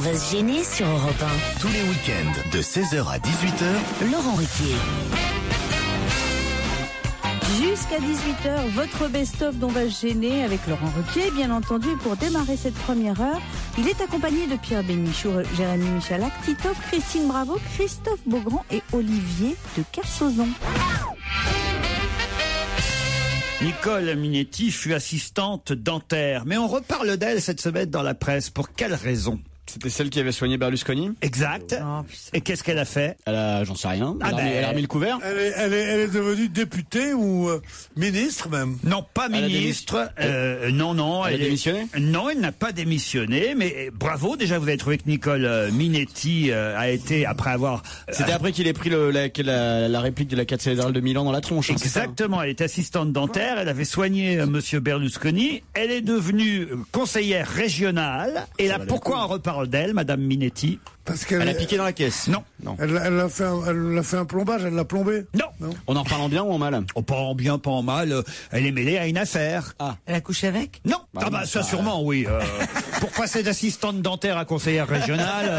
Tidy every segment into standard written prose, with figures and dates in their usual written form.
va se gêner sur Europe 1. Tous les week-ends, de 16h à 18h, Laurent Ruquier. Jusqu'à 18h, votre best-of dont va se gêner avec Laurent Ruquier, bien entendu. Et pour démarrer cette première heure, il est accompagné de Pierre Bénichou, Jérémy Michalak, Titoff, Christine Bravo, Christophe Beaugrand et Olivier de Kersauzon. Nicole Minetti fut assistante dentaire, mais on reparle d'elle cette semaine dans la presse. Pour quelle raison ? C'était celle qui avait soigné Berlusconi. Exact. Oh, Et qu'est-ce qu'elle a fait ? J'en sais rien. Elle a remis le couvert. Elle est devenue députée ou ministre même. Non, pas ministre. Non. Elle a démissionné ? Non, elle n'a pas démissionné, mais bravo. Déjà, vous avez trouvé que Nicole Minetti a été, après avoir... C'était après qu'il ait pris la réplique de la cathédrale de Milan dans la tronche. Exactement, elle est assistante dentaire, elle avait soigné Monsieur Berlusconi, elle est devenue conseillère régionale, et là, pourquoi on reparle d'elle, Madame Minetti ? Parce qu'elle Elle a piqué dans la caisse. Non. Elle a fait un plombage, elle l'a plombé. Non. On en parle en bien ou en mal ? Oh, pas en bien, pas en mal, elle est mêlée à une affaire. Elle a couché avec ? Non. Ça sûrement, oui. Pour passer d'assistante dentaire à conseillère régionale,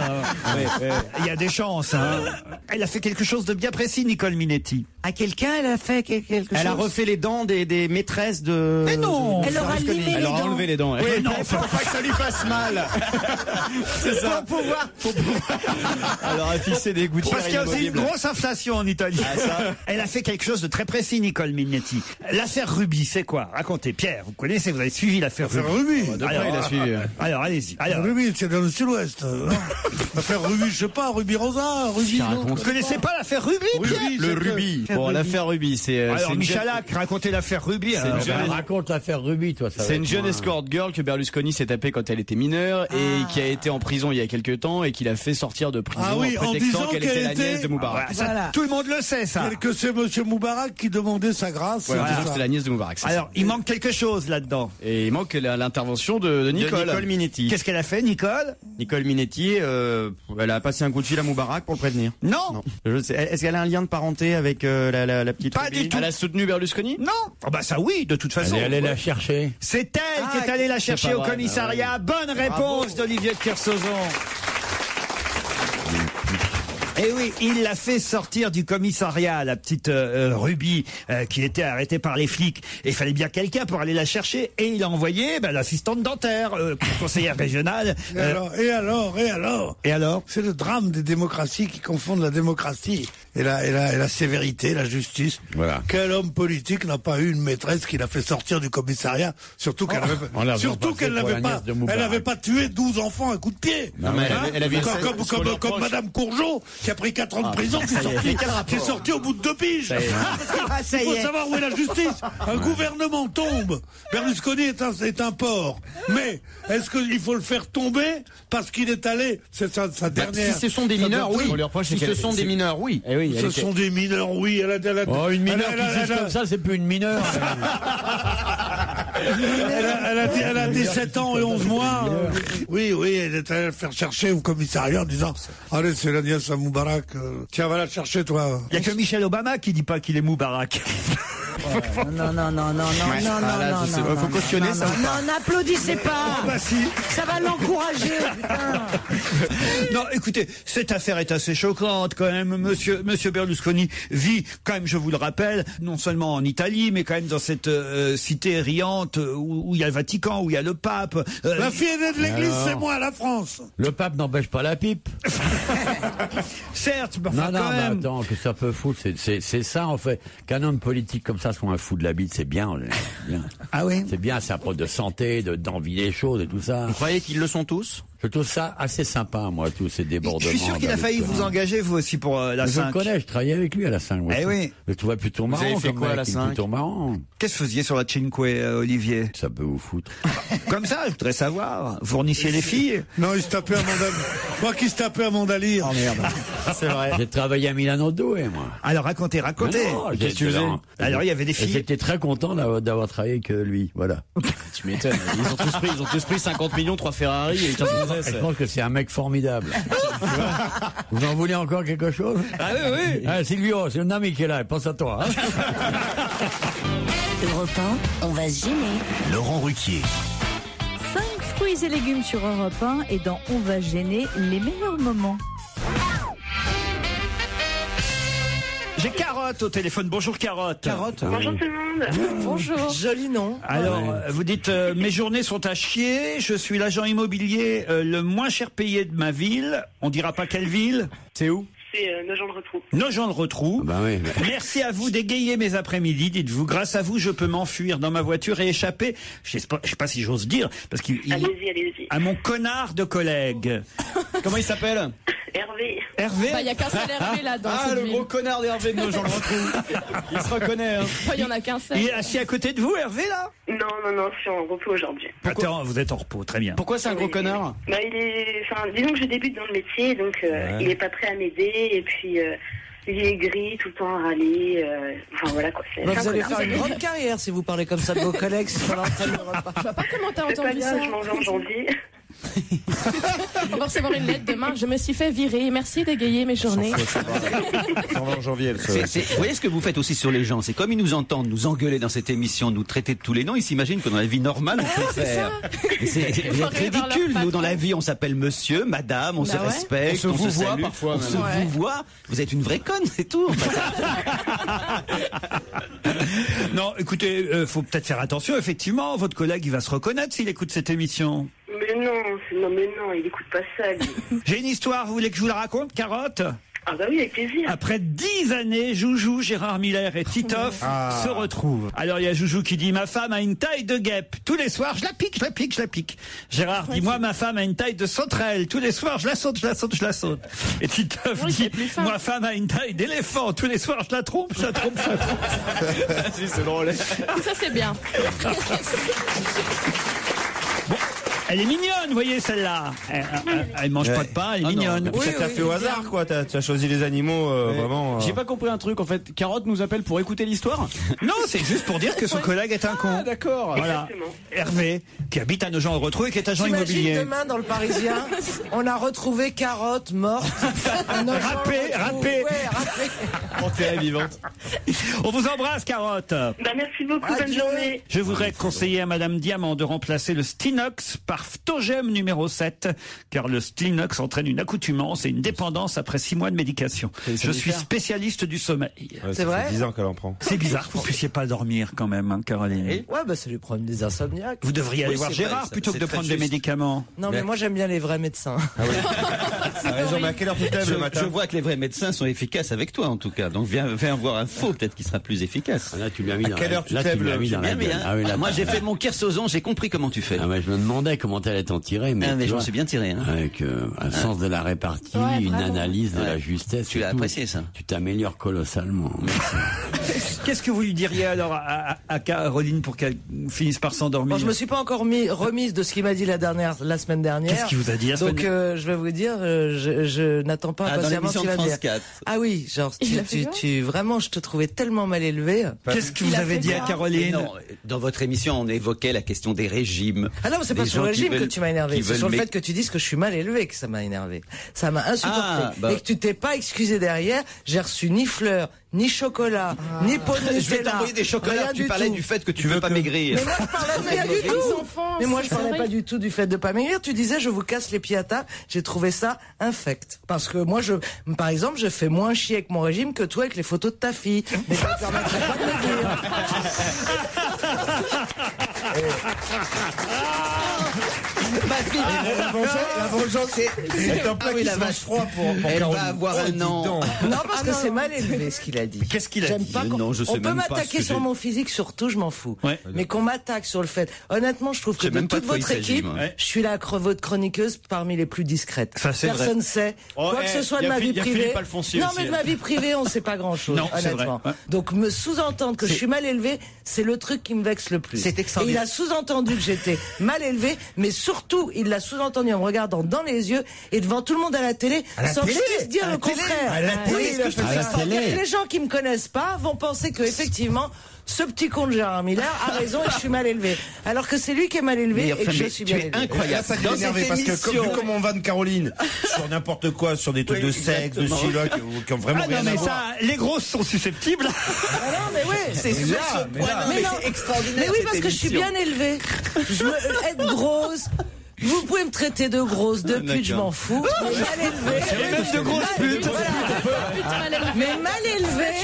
il y a des chances. Hein. Elle a fait quelque chose de bien précis, Nicole Minetti. À quelqu'un, elle a fait quelque chose ? Elle a refait les dents des maîtresses de... Mais non. Elle leur a limé les Elle leur a dents. enlevé les dents. Oui, non, faut pas que ça lui fasse mal. C'est ça. Pour pouvoir... Elle a fixé des gouttières Parce qu'il y a aussi une inamovibles. grosse inflation en Italie. Elle a fait quelque chose de très précis, Nicole Minetti. L'affaire Ruby, c'est quoi ? Racontez. Pierre, vous connaissez, vous avez suivi l'affaire Ruby. Ruby. De près, il a suivi. Alors, allez-y. Alors, Ruby, c'est dans le sud-ouest. L'affaire Ruby, je sais pas, Ruby Rosa, Ruby. non, vous connaissez pas l'affaire Ruby, Pierre ? Le rubis. Bon, l'affaire Ruby, c'est Alors, une Michalak, racontez l'affaire Ruby. alors. Raconte l'affaire Ruby, toi. C'est une jeune escort girl que Berlusconi s'est tapée quand elle était mineure et qui a été en prison il y a quelques temps et qu'il a fait sortir de prison Ah oui, en en prétextant disant qu'elle qu'elle était la était- nièce de Moubarak. Ça, Voilà. tout le monde le sait, ça. Que c'est monsieur Moubarak qui demandait sa grâce. Ouais, en c'est disant que ça. c'était la nièce de Moubarak. c'est Alors, ça. il manque quelque chose là-dedans. Et il manque l'intervention de Nicole. Nicole Minetti. Qu'est-ce qu'elle a fait, Nicole ? Nicole Minetti, elle a passé un coup de fil à Moubarak pour le prévenir. Non. Je sais. Est-ce qu'elle a un lien de parenté avec la petite Pas Ruby du tout. Elle a soutenu Berlusconi ? Non. Oh bah ça oui, de toute façon. Elle est allée la chercher. C'est elle qui est allée la chercher pas au vrai, commissariat. Bonne réponse d'Olivier de Kersauzon. Et oui, il l'a fait sortir du commissariat, la petite Ruby, qui était arrêtée par les flics. Et il fallait bien quelqu'un pour aller la chercher. Et il a envoyé l'assistante dentaire, conseillère régionale. Et alors Et alors ? C'est le drame des démocraties qui confondent la démocratie et la sévérité, la justice. Voilà. Quel homme politique n'a pas eu une maîtresse qui l'a fait sortir du commissariat, surtout qu'elle on l'a qu'elle passé pour la n'avait pas, nièce de Moubarak. elle n'avait pas tué 12 à coup de pied. Non, mais elle avait comme Madame Courgeot, qui a pris 4 ans de prison, qui est sortie au bout de 2 piges. Il faut savoir où est la justice. Un gouvernement tombe. Berlusconi est un porc. Mais est-ce qu'il faut le faire tomber parce qu'il est allé, c'est sa dernière. Si ce sont des mineurs, oui. On lui reproche, Si c'est ce qu'elle- sont des mineurs, oui. Eh oui, Ce sont des mineurs, oui. Oh, une mineure qui juge comme ça, c'est plus une mineure. Elle a 17 ans et 11 mois. Oui, elle est allée le faire chercher au commissariat en disant allez, c'est la nièce à Moubarak. Tiens, va la chercher, toi. Il y a que Michel Obama qui dit pas qu'il est Moubarak. Non. Faut cautionner ça. Non, n'applaudissez pas. Bah si. Ça va l'encourager, putain. Non, écoutez, cette affaire est assez choquante quand même. Monsieur Berlusconi vit quand même, je vous le rappelle, non seulement en Italie, mais quand même dans cette cité riante où il y a le Vatican, où il y a le pape. La fille aînée de l'église, Alors c'est moi, la France. Le pape n'empêche pas la pipe. Certes, mais enfin, Non, quand mais même. attends, que ça peut foutre, c'est ça en fait. Qu'un homme politique comme ça soit un fou de la bite, c'est bien. Ah oui. C'est bien, c'est un preuve de santé, d'envie des choses et tout ça. Vous croyez qu'ils le sont tous ? Je trouve ça assez sympa, moi, tous ces Je débordements. suis sûr qu'il a failli vous engager, vous aussi, pour la Je le 5. connais, je travaillais avec lui à la 5. Eh oui. Je le trouvais plutôt marrant. avez fait comme quoi à mec, la il est 5? Plutôt marrant. Qu'est-ce que vous faisiez sur la Cinque, Olivier? Ça peut vous foutre. Comme ça, je voudrais savoir. Vous fournissiez les filles? Non, il se tapait à Mandalire. Moi qui se tapais à Mandalire. Oh merde. C'est vrai. J'ai travaillé à Milano Due, moi. Alors racontez. Non, Qu'est-ce que tu faisais? Alors il y avait des filles. J'étais très content d'avoir travaillé avec lui. Voilà. Tu m'étonnes. Ils ont tous pris 50 millions, 3 Ferrari et 15 gonzesses. Je pense que c'est un mec formidable. Tu vois, vous en voulez encore quelque chose? Ah oui. Ah, Silvio, c'est un ami qui est là, pense à toi. Hein. Europe 1, on va se gêner. Laurent Ruquier. 5 fruits Fruits et légumes sur Europe 1 et dans On va gêner, les meilleurs moments. J'ai Carotte au téléphone. Bonjour Carotte. Carotte. Bonjour tout le monde. Bonjour. Joli nom. Alors, vous dites, mes journées sont à chier, je suis l'agent immobilier le moins cher payé de ma ville. On dira pas quelle ville. C'est où? C'est Nogent-le-Rotrou. Nogent-le-Rotrou. Bah oui. Merci à vous d'égayer mes après-midi, dites-vous. Grâce à vous, je peux m'enfuir dans ma voiture et échapper, je sais pas si j'ose dire, parce qu'il Allez-y. à mon connard de collègue. Comment il s'appelle? Hervé. Hervé? Il n'y a qu'un seul Hervé là dans cette le ville. gros connard d'Hervé de Nogent-le-Rotrou. Il se reconnaît. Hein. Il n'y en a qu'un seul. Il est assis à côté de vous, Hervé, là? Non, je suis en repos aujourd'hui. Attends, vous êtes en repos, très bien. Pourquoi c'est un gros connard? Bah, disons que je débute dans le métier, donc il est pas prêt à m'aider, et puis il est gris, tout le temps à râler, enfin voilà quoi. Vous allez faire une grande carrière si vous parlez comme ça de vos collègues sur l'antenne de repas. Je vois pas comment t'as C'est pas entendu bien, ça. je mange en janvier. On va recevoir une lettre demain. Je me suis fait virer. Merci d'égayer mes journées. En janvier, vous voyez ce que vous faites aussi sur les gens, c'est comme ils nous entendent nous engueuler dans cette émission, nous traiter de tous les noms, ils s'imaginent que dans la vie normale on peut le faire. Vous êtes ridicule, nous dans la vie on s'appelle monsieur, madame, on se respecte, on se salue, voit parfois. on se vous voit, vous êtes une vraie conne, c'est tout. Non, écoutez, faut peut-être faire attention, effectivement, votre collègue il va se reconnaître s'il écoute cette émission. Mais non, il écoute pas ça, lui. J'ai une histoire, vous voulez que je vous la raconte, Carotte? Ah bah oui, avec plaisir. Après 10 années, Joujou, Gérard Miller et Titoff se retrouvent. Alors il y a Joujou qui dit, ma femme a une taille de guêpe. Tous les soirs, je la pique. Gérard dit, moi, ma femme a une taille de sauterelle. Tous les soirs, je la saute. Et Titoff dit, ma femme a une taille d'éléphant. Tous les soirs, je la trompe. Si, c'est drôle. Ça c'est bien. Bon, elle est mignonne, vous voyez celle-là. Elle mange pas de pain, elle est mignonne. Ça t'a fait au hasard quoi, t'as choisi les animaux vraiment. J'ai pas compris un truc en fait. Carotte nous appelle pour écouter l'histoire? Non, c'est juste pour dire que son collègue est un con. Ah d'accord. Voilà. Hervé, qui habite à Nogent-le-Rotrou et qui est agent immobilier. Demain dans le Parisien, on a retrouvé Carotte morte. Râpée. Enterrée vivante. On vous embrasse, Carotte. Bah merci beaucoup, bonne journée. Je voudrais conseiller à Madame Diamant de remplacer le Stinox par Phtogem numéro 7, car le Stinox entraîne une accoutumance et une dépendance après 6 mois de médication. Je suis spécialiste du sommeil. Ouais, c'est vrai. 10 ans qu'elle en prend. C'est bizarre que vous puissiez pas dormir quand même, hein, Caroline. Ouais, bah c'est les problèmes des insomniaques. Vous devriez aller voir Gérard plutôt que de prendre des médicaments. Non, mais moi j'aime bien les vrais médecins. T'as raison, mais à quelle heure tu te lèves le matin? Je vois que les vrais médecins sont efficaces avec toi en tout cas, donc viens voir un faux, peut-être qu'il sera plus efficace. Là, tu lui as mis à quelle heure tu te lèves le... Moi j'ai fait mon Kersozon, j'ai compris comment tu fais. Ah, mais je me demandais comment t'allais t'en tirer, mais je m'en suis bien tiré. Hein. Avec un sens de la répartie, une analyse de la justesse. Tu l'as apprécié ça. Tu t'améliores colossalement. Qu'est-ce que vous lui diriez alors à Caroline pour qu'elle finisse par s'endormir? Bon, je me suis pas encore remise de ce qu'il m'a dit la semaine dernière. Qu'est-ce qu'il vous a dit la semaine dernière? Donc je vais vous dire, je n'attends pas impatiemment ce qu'il va dire. 4. Ah oui, genre vraiment, je te trouvais tellement mal élevé. Qu'est-ce que vous avez dit à Caroline? Non, dans votre émission, on évoquait la question des régimes. Ah non, c'est pas sur le régime que tu m'as énervé. C'est sur le fait que tu dises que je suis mal élevé que ça m'a énervé. Ça m'a insupporté. Et que tu t'es pas excusé derrière. J'ai reçu ni fleurs, ni chocolat, ni pot de Nutella. Je vais t'envoyer des chocolats. Tu parlais du fait que tu veux pas maigrir. Mais moi, je parlais pas du tout. Mais moi, je parlais pas du tout du fait de pas maigrir. Tu disais, je vous casse les pieds à table. J'ai trouvé ça infect. Parce que moi, par exemple, je fais moins chier avec mon régime que toi avec les photos de ta fille. Mais ça ne permettrait pas de maigrir. Ma fille, la vengeance, c'est un plat qui se mange froid pour elle va avoir un an. Non, parce que c'est mal élevé ce qu'il a dit. Qu'est-ce qu'il a dit? Non, je sais même pas. On peut m'attaquer sur mon physique, surtout, je m'en fous. Ouais. Mais qu'on m'attaque sur le fait. Honnêtement, je trouve que de toute votre équipe, je suis la votre chroniqueuse parmi les plus discrètes. Personne ne sait. Quoi que ce soit de ma vie privée. Non, mais de ma vie privée, on ne sait pas grand-chose, honnêtement. Donc, me sous-entendre que je suis mal élevé, c'est le truc qui me vexe le plus. C'est extraordinaire. Et il a sous-entendu que j'étais mal élevé, mais surtout, il l'a sous-entendu en me regardant dans les yeux et devant tout le monde à la télé, sans que je puisse dire le contraire. À la télé. Les gens qui me connaissent pas vont penser que effectivement, ce petit con de Gérard Miller a raison et je suis mal élevé. Alors que c'est lui qui est mal élevé et que je suis bien élevé. Incroyable. Ça qui énervé parce que comme on va de Caroline sur n'importe quoi, sur des trucs de sexe, de chilo, qui ont vraiment rien à voir. Les grosses sont susceptibles. Ah non, mais ouais. C'est sur ce point. Mais c'est extraordinaire. Mais oui, parce que je suis bien élevée. Être grosse. Vous pouvez me traiter de grosse, de pute, je m'en fous. Mais mal élevée. C'est même de grosse pute. Mais mal élevée.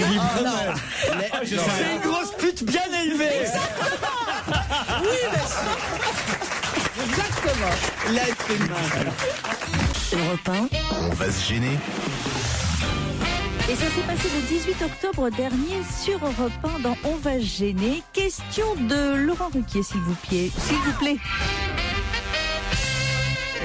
C'est une grosse pute bien élevée. Oui, mais exactement. L'être humain. Europe 1. On va se gêner. Et ça s'est passé le 18 octobre dernier sur Europe 1 dans On va se gêner. Question de Laurent Ruquier, s'il vous plaît.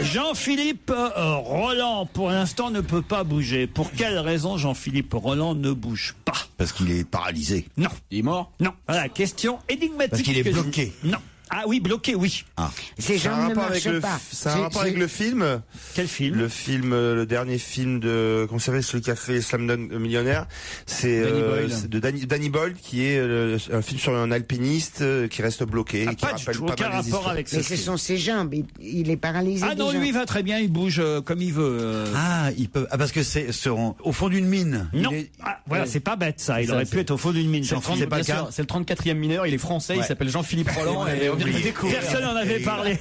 Jean-Philippe Roland, pour l'instant, ne peut pas bouger. Pour quelle raison Jean-Philippe Roland ne bouge pas? Parce qu'il est paralysé. Non. Il est mort? Non. Voilà, question énigmatique. Parce qu'il est bloqué. Non. Ah oui, bloqué, oui. Ah. Ces gens ne marchent pas. Ça a un rapport avec le film. Quel film? Le dernier film de, comment ça s'appelle, celui qui a fait Slumdog Millionnaire. C'est de Danny Boyle, qui est un film sur un alpiniste qui reste bloqué. Et qui rappelle pas mal des histoires. Mais ce sont ses jambes. Il est paralysé. Ah non, lui il va très bien, il bouge comme il veut. Ah, il peut. Ah, parce que c'est au fond d'une mine. Non. Voilà, c'est pas bête ça. Il aurait pu être au fond d'une mine. C'est le 34e mineur. Il est français. Il s'appelle Jean-Philippe Roland. Personne n'en avait parlé.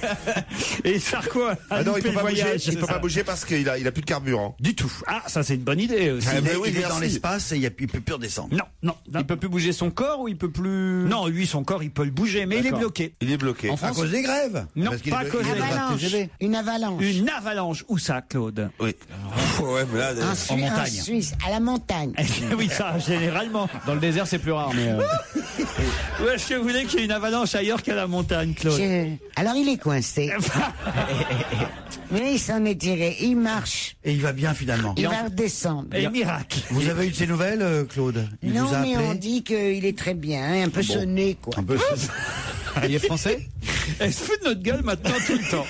Et Sarko a non, il loupé peut le pas bouger. voyage. Il peut pas bouger parce qu'il a plus de carburant. Du tout. Ah, ça c'est une bonne idée aussi. Il est dans l'espace et il peut plus redescendre. Non. Il peut plus bouger son corps ou il peut plus... Non, lui, son corps, il peut le bouger, mais il est bloqué. Il est bloqué. À cause des grèves? Non, pas à cause des grèves. Une avalanche. Une avalanche. Où ça, Claude? Oui. Ouais, mais là, en montagne. En Suisse, à la montagne. Oui, ça, généralement. Dans le désert, c'est plus rare, mais... Où est-ce que vous voulez qu'il y ait une avalanche ailleurs qu'à la montagne, Claude? Alors il est coincé. Mais il s'en est tiré, il marche. Et il va bien finalement. Il va redescendre. Et miracle. Vous avez eu de ces nouvelles, Claude? Il non, vous a mais appelé? on dit qu'il est très bien, un peu sonné, quoi. Un peu sonné. Il est français? Elle se fout de notre gueule maintenant tout le temps.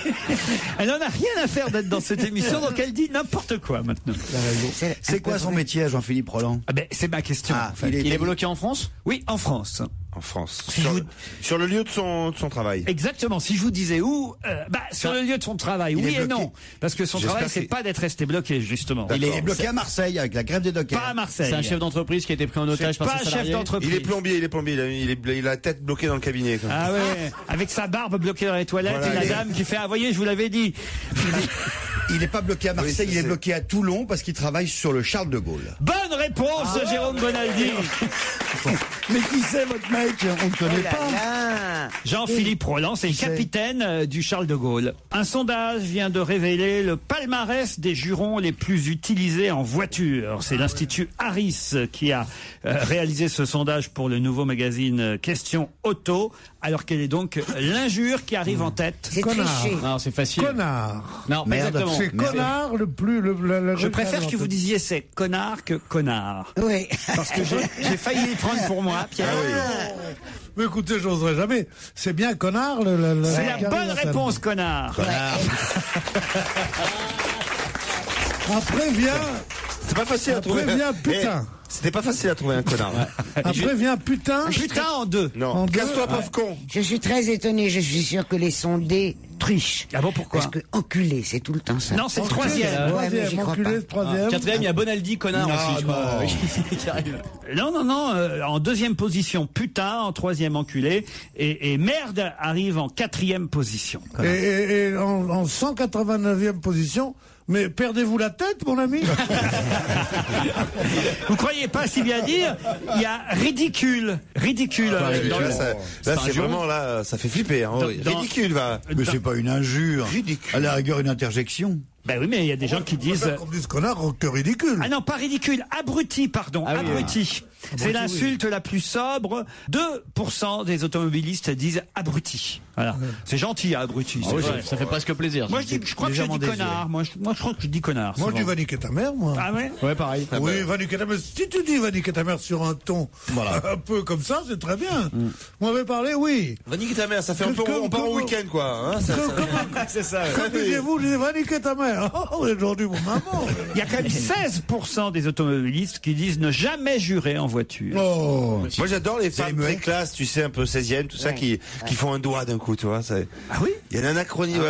Elle n'en a rien à faire d'être dans cette émission, donc elle dit n'importe quoi maintenant. C'est quoi son métier à Jean-Philippe Roland? Ah ben, c'est ma question. Ah, en fait. Il est bloqué en France? Oui, en France. En France. Si sur le lieu de son travail. Exactement. Si je vous disais où, sur le lieu de son travail, oui et non. Parce que son travail, c'est pas d'être resté bloqué, justement. Il est bloqué à Marseille avec la grève des dockers. Pas à Marseille. C'est un chef d'entreprise qui a été pris en otage par ses salariés. Pas un chef d'entreprise. Il est plombier. Il a la tête bloquée dans le cabinet. Quoi. Ah ouais. Avec sa barbe bloquée dans les toilettes et la dame qui fait, ah voyez, je vous l'avais dit. Il n'est pas bloqué à Marseille, il est bloqué à Toulon parce qu'il travaille sur le Charles de Gaulle. Bonne réponse de Jérôme Bonaldi. Mais qui c'est votre mec? On ne connaît pas. Jean-Philippe Roland, c'est le capitaine du Charles de Gaulle. Un sondage vient de révéler le palmarès des jurons les plus utilisés en voiture. C'est l'Institut Harris qui a réalisé ce sondage pour le nouveau magazine Question Auto. Alors quelle est donc l'injure qui arrive en tête? C'est triché. Non, c'est facile. Connard. Non, pas exactement. C'est connard le plus... Je préfère que vous disiez c'est connard que connard. Oui. Parce que j'ai failli le prendre pour moi, Pierre. Mais écoutez, j'oserais jamais. C'est bien connard c'est la bonne réponse, connard. Après vient... C'est pas facile à trouver. Après vient putain. C'était pas facile à trouver un connard. Après vient putain. Putain en deux. Non. Casse-toi, pauvre con. Je suis très étonné, je suis sûr que les sondés trichent. Ah bon, pourquoi? Parce que enculé, c'est tout le temps ça. Non, c'est le troisième. Ouais, mais j'y crois pas. Troisième. Quatrième, il y a Bonaldi, connard aussi, je crois. Qui arrive. Non. En deuxième position, putain. En troisième, enculé. Et merde arrive en quatrième position. Et en 189e position, mais perdez-vous la tête, mon ami? Vous croyez pas si bien dire? Il y a ridicule. Là, c'est vraiment, là, ça fait flipper. Hein. Ridicule, va. Mais c'est pas une injure. Ridicule. À la rigueur, une interjection. Ben oui, mais il y a des gens qui disent... Qu'on dise connard que ridicule. Ah non, pas ridicule, abruti, pardon, abruti. C'est l'insulte la plus sobre. 2% des automobilistes disent abruti. Voilà. C'est gentil, abruti. Ah oui, ça fait presque plaisir. Moi, je crois que je dis connard. Moi, je crois que je dis connard. Moi, je dis va niquer ta mère, moi. Ah ouais? Ouais, pareil. Oui, va niquer ta mère. Si tu dis va niquer ta mère sur un ton un peu comme ça, c'est très bien. Vous m'avez parlé, oui. Va niquer ta mère, ça fait un peu, on part au week-end, quoi. Hein, c'est ça. Comme disiez-vous, je dis va niquer ta mère. Oh, aujourd'hui, mon maman. Il y a quand même 16% des automobilistes qui disent ne jamais jurer en voiture. Oh. Moi, j'adore les femmes très classes, tu sais, un peu 16e, tout ça, qui font un doigt d'un coup, tu vois. Ah oui? Il y a un anachronisme,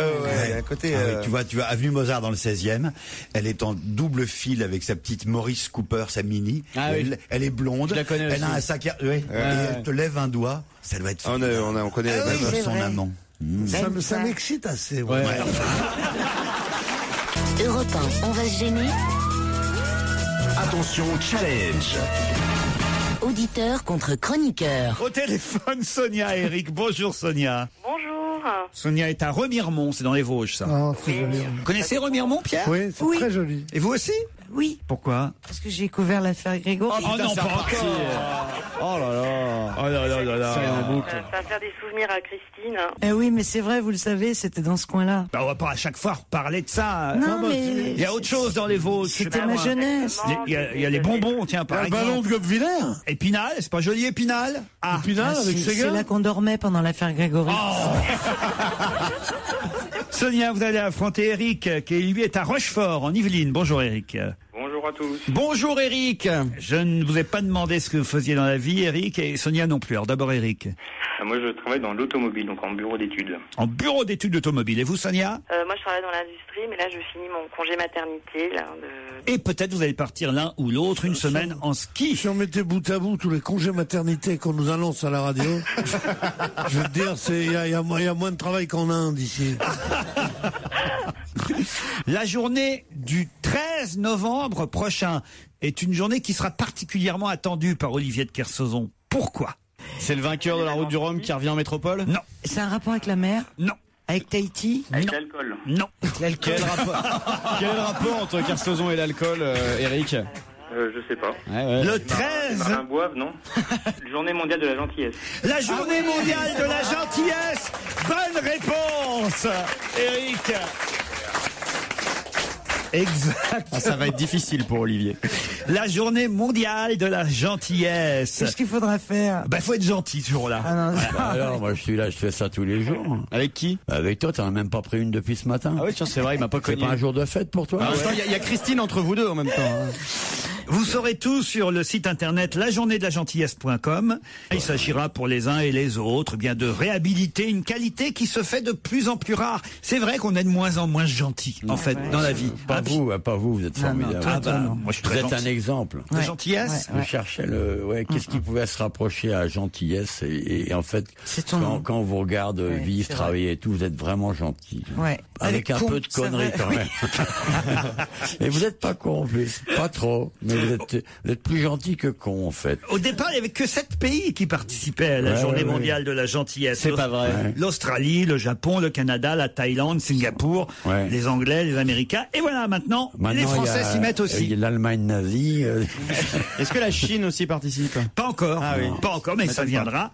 à côté. Oui, tu vois, avenue Mozart dans le 16e, elle est en double fil avec sa petite Maurice Cooper, sa Mini. Elle est blonde. Je la connais elle a un sac, et elle te lève un doigt. Ça doit être. On connaît son amant. Ça m'excite assez. Europe 1, on va se gêner. Attention, challenge. Auditeur contre chroniqueur. Au téléphone, Sonia et Eric. Bonjour Sonia. Bonjour. Sonia est à Remiremont, c'est dans les Vosges, ça. Ah, c'est joli. Vous connaissez Remiremont, Pierre? Oui, c'est très joli. Et vous aussi? Oui. Pourquoi? Parce que j'ai couvert l'affaire Grégory. Oh non, pas encore. Oh là là. Oh là là là là. Ça va faire des souvenirs à Christine. Eh oui, mais c'est vrai, vous le savez, c'était dans ce coin-là. Bah, on va pas à chaque fois reparler de ça. Non, mais il y a autre chose dans les Vosges. c'était ma jeunesse. Il y a les bonbons, tiens, par exemple. Le ballon de Gobviller. Épinal, c'est pas joli, Épinal? Ah, Épinal avec ses C'est gars. là qu'on dormait pendant l'affaire Grégory. Sonia, vous allez affronter Eric, qui lui est à Rochefort, en Yvelines. Bonjour Eric. Bonjour à tous. Bonjour Eric. Je ne vous ai pas demandé ce que vous faisiez dans la vie, Eric, et Sonia non plus. Alors d'abord Eric. Moi, je travaille dans l'automobile, donc en bureau d'études. En bureau d'études automobile. Et vous, Sonia? Moi, je travaille dans l'industrie, mais là, je finis mon congé maternité. Et peut-être vous allez partir l'un ou l'autre une semaine en ski. Si on mettait bout à bout tous les congés maternité qu'on nous annonce à la radio, je veux te dire, il y a moins de travail qu'en Inde ici. La journée du 13 novembre prochain est une journée qui sera particulièrement attendue par Olivier de Kersauzon. Pourquoi? C'est le vainqueur de la route du Rhum qui revient en métropole? Non. C'est un rapport avec la mer? Non. Avec Tahiti? Avec l'alcool? Non. Quel est le rapport entre Kersauzon et l'alcool, Eric? Je sais pas. Le 13. Marins boivent, non? Journée mondiale de la gentillesse. La journée mondiale de la gentillesse. Bonne réponse, Eric. Exact. Ah, ça va être difficile pour Olivier. La journée mondiale de la gentillesse. Qu'est-ce qu'il faudra faire? Bah, faut être gentil ce jour-là. Ah non, Bah alors, moi je suis là, je fais ça tous les jours. Avec qui? Avec toi, t'en as même pas pris une depuis ce matin. Ah oui, tiens, c'est vrai, il m'a pas C'est connu. pas un jour de fête pour toi? Il y a Christine entre vous deux en même temps. Hein. Vous saurez tout sur le site internet lajournéedelagentillesse.com. Il s'agira pour les uns et les autres bien de réhabiliter une qualité qui se fait de plus en plus rare. C'est vrai qu'on est de moins en moins gentil, en fait, dans la vie. Pas vous, vous êtes formidable. Moi, je suis très vous êtes gentil. un exemple. De gentillesse. Je cherchais qu'est-ce qui pouvait se rapprocher à gentillesse et en fait, quand on vous regarde vivre, travailler et tout, vous êtes vraiment gentil. Ouais. Avec un peu de conneries quand même. Et vous n'êtes pas con en plus, pas trop, mais vous êtes plus gentil que con en fait. Au départ, il n'y avait que 7 pays qui participaient à la journée mondiale de la gentillesse. C'est pas vrai. L'Australie, le Japon, le Canada, la Thaïlande, Singapour, les Anglais, les Américains. Et voilà, maintenant les Français s'y mettent aussi. Il y a l'Allemagne nazie. Est-ce que la Chine aussi participe? Pas encore. Ah oui. Pas encore, mais ça viendra.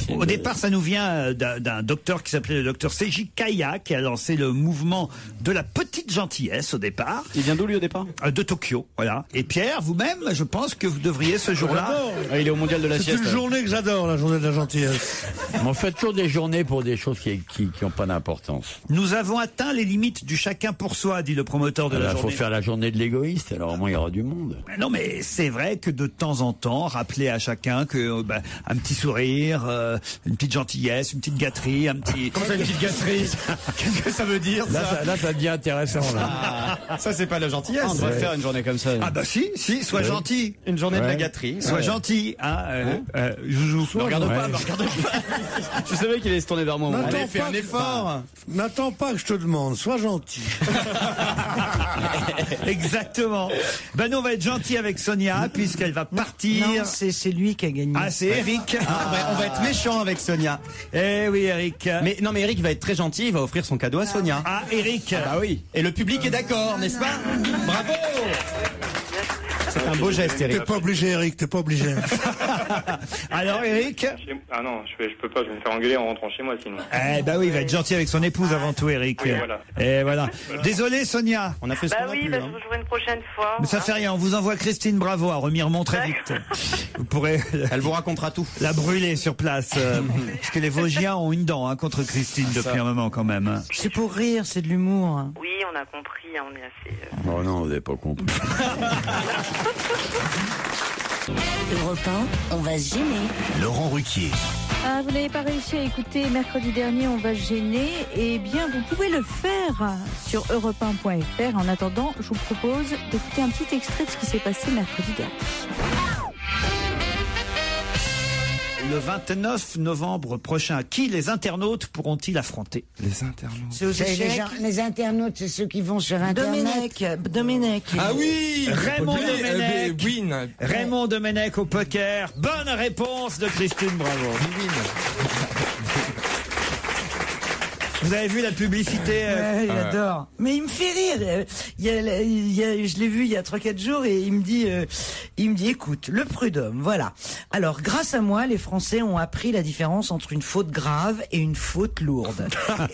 Au départ, ça nous vient d'un docteur qui s'appelait le docteur Seiji Kaya, qui a lancé le mouvement de la petite gentillesse au départ. Il vient d'où lui au départ? De Tokyo, voilà. Et Pierre, vous-même, je pense que vous devriez ce jour-là. Il est au mondial de la sieste. C'est une journée que j'adore, la journée de la gentillesse. On fait toujours des journées pour des choses qui ont pas d'importance. Nous avons atteint les limites du chacun pour soi, dit le promoteur de la journée. Il faut faire la journée de l'égoïste, alors au moins il y aura du monde. Non, mais c'est vrai que de temps en temps, rappeler à chacun que un petit sourire, une petite gentillesse, une petite gâterie, un petit... Comment ça, une petite gâterie? Qu'est-ce que ça veut dire, ça? Là, ça devient intéressant, là. Ça, c'est pas la gentillesse. On devrait faire une journée comme ça. Ah bah si, sois gentil. Une journée de la gâterie. Sois gentil, Joujou. Me regarde pas. Je savais qu'il allait se tourner vers moi. N'attends Allez, fais un effort. N'attends pas que je te demande, sois gentil. Exactement. Nous, on va être gentil avec Sonia, puisqu'elle va partir. Non, c'est lui qui a gagné. Ah, c'est Eric. On va être méchant avec Sonia. Eh oui, Eric. Mais Eric va être très gentil, il va offrir son cadeau à Sonia. Ah, Eric. Ah oui. Et le public est d'accord, n'est-ce pas? Bravo. C'est un beau geste, Eric. T'es pas obligé, Eric, t'es pas obligé. Alors, Eric? Ah non, je peux pas, je vais me faire engueuler en rentrant chez moi sinon. Eh bah oui, il va être gentil avec son épouse avant tout, Eric. Oui, voilà. Et voilà. Désolé, Sonia. On a fait ce qu'on a pu. Je vous jouerai une prochaine fois. Mais ça fait rien, on vous envoie Christine Bravo à Remiremont très vite. Vous pourrez... Elle vous racontera tout. La brûler sur place. Parce que les Vosgiens ont une dent contre Christine depuis un moment quand même. C'est pour rire, c'est de l'humour. Oui, on a compris, on est assez... Oh non, vous n'avez pas compris. Europe 1, on va se gêner. Laurent Ruquier. Ah, vous n'avez pas réussi à écouter mercredi dernier, on va se gêner. Eh bien, vous pouvez le faire sur europe1.fr. En attendant, je vous propose d'écouter un petit extrait de ce qui s'est passé mercredi dernier. le 29 novembre prochain. Qui les internautes pourront-ils affronter? Les internautes. C'est aux échecs. Les internautes, c'est ceux qui vont sur Internet. Domenech. Ah oui, Raymond Domenech. Win. Raymond Domenech au poker. Bonne réponse de Christine Bravo. Vous avez vu la publicité Ouais, j'adore. Mais il me fait rire. Je l'ai vu il y a 3-4 jours et il me dit, écoute, le prud'homme, voilà. Alors, grâce à moi, les Français ont appris la différence entre une faute grave et une faute lourde.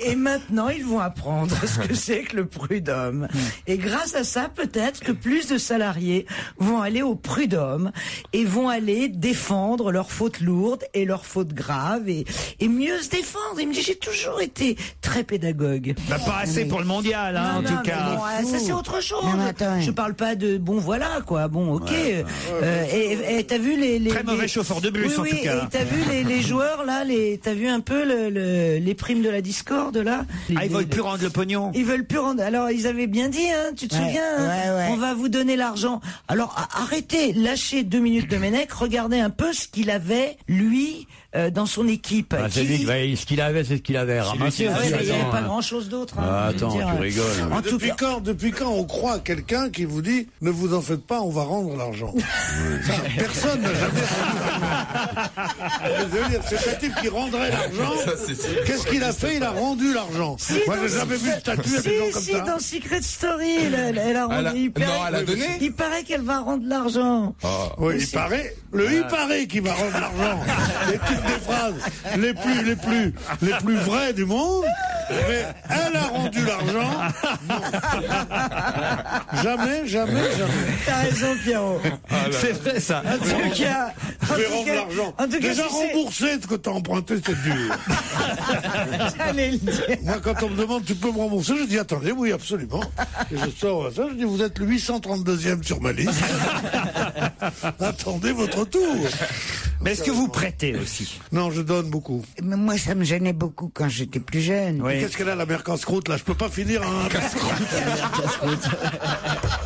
Et maintenant, ils vont apprendre ce que c'est que le prud'homme. Et grâce à ça, peut-être que plus de salariés vont aller au prud'homme et vont aller défendre leurs fautes lourdes et leurs fautes graves et mieux se défendre. Il me dit, j'ai toujours été très pédagogue. Bah, pas assez pour le mondial, hein, en tout cas. Bon, ça c'est autre chose. Je parle pas de bon voilà quoi. Bon ok. Et t'as vu les très mauvais chauffeur de bus en tout cas. Et t'as vu les joueurs là, t'as vu un peu les primes de la discorde là. Ils veulent plus rendre le pognon. Ils veulent plus rendre. Alors ils avaient bien dit, hein, tu te souviens, hein, on va vous donner l'argent. Alors arrêtez, lâchez 2 minutes de Domenech, regardez un peu ce qu'il avait lui. Dans son équipe. C'est lui, ce qu'il avait, c'est ce qu'il avait ramassé. Il n'y avait pas grand-chose d'autre. Hein, attends, tu rigoles. Depuis quand on croit quelqu'un qui vous dit ne vous en faites pas, on va rendre l'argent. Personne n'a jamais rendu. C'est un type qui rendrait l'argent. Qu'est-ce qu'il a fait? Il a rendu l'argent. Moi, j'ai jamais vu de statut avec des gens comme ça. Dans Secret Story, elle a rendu. Elle a donné. Il paraît qu'elle va rendre l'argent. Oui, il paraît. Il paraît qu'il va rendre l'argent. Des phrases les plus vraies du monde, mais elle a rendu l'argent. Jamais. T'as raison, Pierrot. C'est vrai ça. En tout cas, je vais rendre l'argent. Déjà remboursé ce que t'as emprunté, c'est dur. Moi, quand on me demande, tu peux me rembourser, je dis attendez, oui, absolument. Et je sors ça, je dis vous êtes le 832e sur ma liste. Attendez votre tour. Mais est-ce que vous prêtez aussi? Non, je donne beaucoup. Mais moi, ça me gênait beaucoup quand j'étais plus jeune. Oui. Qu'est-ce qu'elle a, la mère casse-croûte, là? Je peux pas finir un casse-croûte.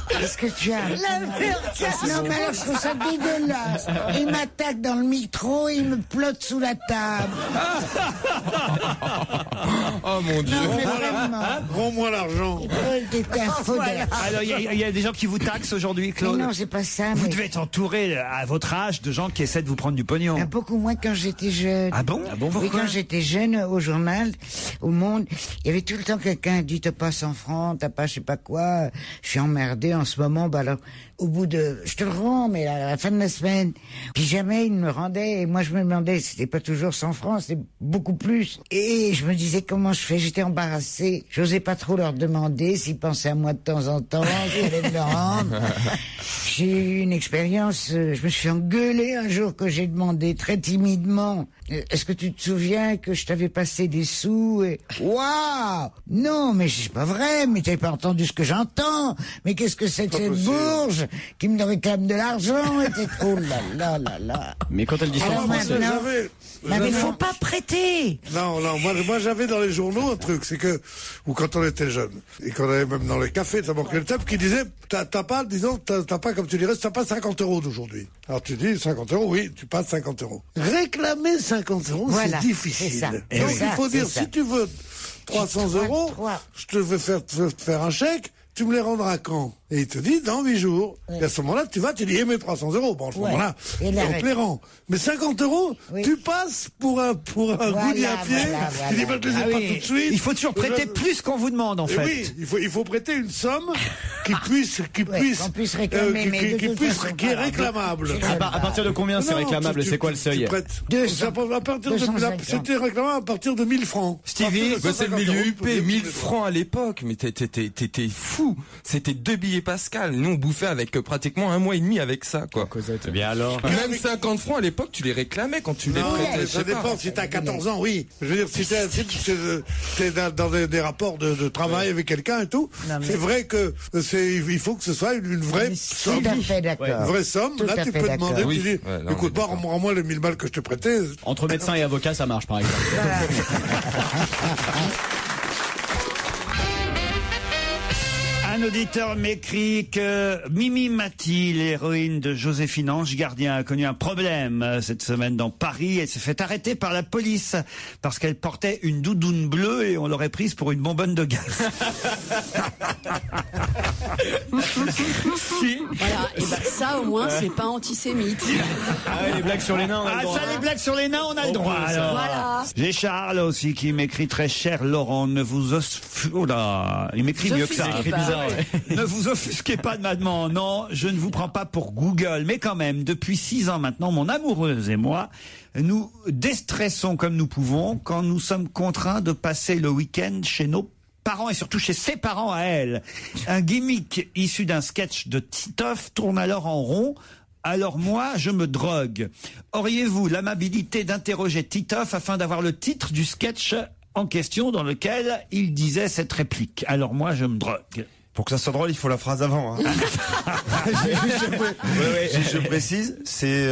Qu'est-ce que tu as? La mère casse-croûte. Non, mais alors, je trouve ça dégueulasse. Il m'attaque dans le micro, il me plotte sous la table. Oh mon Dieu. Non, mais vraiment. Rends-moi l'argent. T'es un faux d'air. Alors, il y a des gens qui vous taxent aujourd'hui, Claude? Non, c'est pas ça. Vous devez être entouré, à votre âge, de gens qui essaient de vous prendre du pognon. Beaucoup moins quand j'étais jeune. Ah bon? Oui, quand j'étais jeune, au journal, au Monde, il y avait tout le temps quelqu'un qui dit t'as pas 100 francs, t'as pas je sais pas quoi, je suis emmerdé en ce moment, bah alors, au bout de, je te le rends, mais à la fin de la semaine, puis jamais il me rendait, et moi je me demandais, c'était pas toujours 100 francs, c'était beaucoup plus, et je me disais comment je fais, j'étais embarrassée, j'osais pas trop leur demander s'ils pensaient à moi de temps en temps, s'ils allaient me le rendre. J'ai eu une expérience, je me suis engueulée un jour que j'ai demandé très timidement, est-ce que tu te souviens que je t'avais passé des sous et... Waouh! Non, mais c'est pas vrai, mais t'avais pas entendu ce que j'entends. Mais qu'est-ce que c'est que cette bourge qui me réclame de l'argent? Et oh là là. Mais quand elle dit ça en français... Mais il faut pas prêter. Non, moi j'avais dans les journaux un truc, c'est que, ou quand on était jeune, et qu'on avait même dans les cafés, t'as manqué le type qui disait, t'as pas, disons, t'as pas, comme tu dirais, t'as pas 50 € d'aujourd'hui. Alors tu dis 50 €, oui, tu passes 50 €. Réclamer 50 €, voilà, c'est difficile. Donc il faut dire, si tu veux 300 €, je te vais faire un chèque, tu me les rendras quand? Et il te dit, dans 8 jours. Et à ce moment-là, tu vas, tu dis, mes 300 €. Bon, à ce moment-là, on te les rend. Mais 50 €, tu passes pour un gouli à pied. Tu dis, je les ai pas tout de suite. Il faut toujours prêter plus qu'on vous demande, en fait. Oui, il faut prêter une somme qui est réclamable. À partir de combien c'est réclamable? C'est quoi le seuil? C'était réclamable à partir de 1000 francs. Stevie, c'est le milieu UP, 1000 francs à l'époque. Mais t'étais fou. C'était 2 billets Pascal. Nous, on bouffait avec pratiquement 1 mois et demi avec ça, quoi. Eh bien alors. Même 50 francs à l'époque, tu les réclamais quand tu les prêtais. Ça dépend. Si t'as 14 ans, oui. Je veux dire, si t'es dans des rapports de travail avec quelqu'un et tout, c'est vrai que il faut que ce soit une vraie somme. Tout à fait d'accord. Une vraie somme. Là, tu peux demander, tu dis, écoute, rends-moi les 1000 balles que je te prêtais. Entre médecin et avocat, ça marche, par exemple. Un Un auditeur m'écrit que Mimi Mati, l'héroïne de Joséphine Ange Gardien, a connu un problème cette semaine dans Paris. Elle s'est fait arrêter par la police parce qu'elle portait une doudoune bleue et on l'aurait prise pour une bonbonne de gaz. Si. Voilà, et ça au moins c'est pas antisémite. Ah ouais, les blagues sur les nains, on a le droit. Les blagues sur les nains, on a le droit. Alors. Voilà. J'ai Charles aussi qui m'écrit très cher Laurent, ne vous oh là, il m'écrit mieux que ça. C'est bizarre. Ouais. Ne vous offusquez pas de ma demande. Non, je ne vous prends pas pour Google, mais quand même, depuis 6 ans maintenant, mon amoureuse et moi, nous déstressons comme nous pouvons quand nous sommes contraints de passer le week-end chez nos parents et surtout chez ses parents à elle. Un gimmick issu d'un sketch de Titoff tourne alors en rond. Alors moi, je me drogue. Auriez-vous l'amabilité d'interroger Titoff afin d'avoir le titre du sketch en question dans lequel il disait cette réplique? Alors moi, je me drogue. Pour que ça soit drôle, il faut la phrase avant. Hein. Je précise, c'est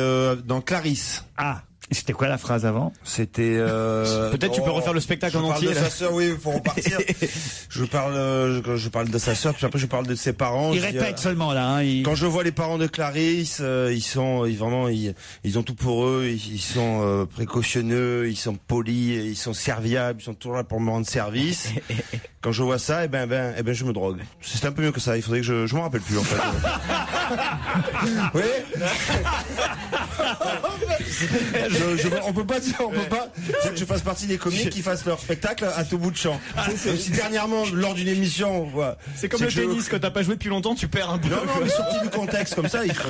dans Clarisse. Ah. C'était quoi la phrase avant? C'était. Peut-être tu peux refaire le spectacle en entier. Je parle de sa sœur, oui, il faut repartir. je parle de sa sœur, puis après je parle de ses parents. Il répète seulement là. Quand je vois les parents de Clarisse, ils ont tout pour eux. Ils sont précautionneux, ils sont polis, ils sont serviables, ils sont toujours là pour me rendre service. Quand je vois ça, eh ben, je me drogue. C'est un peu mieux que ça. Il faudrait que je m'en rappelle plus en fait. Oui. On peut pas dire que je fasse partie des comiques qui fassent leur spectacle à tout bout de champ. Si dernièrement, lors d'une émission, voilà, c'est comme le tennis, quand t'as pas joué depuis longtemps, tu perds un peu. Non, mais sorti du contexte comme ça, il faut.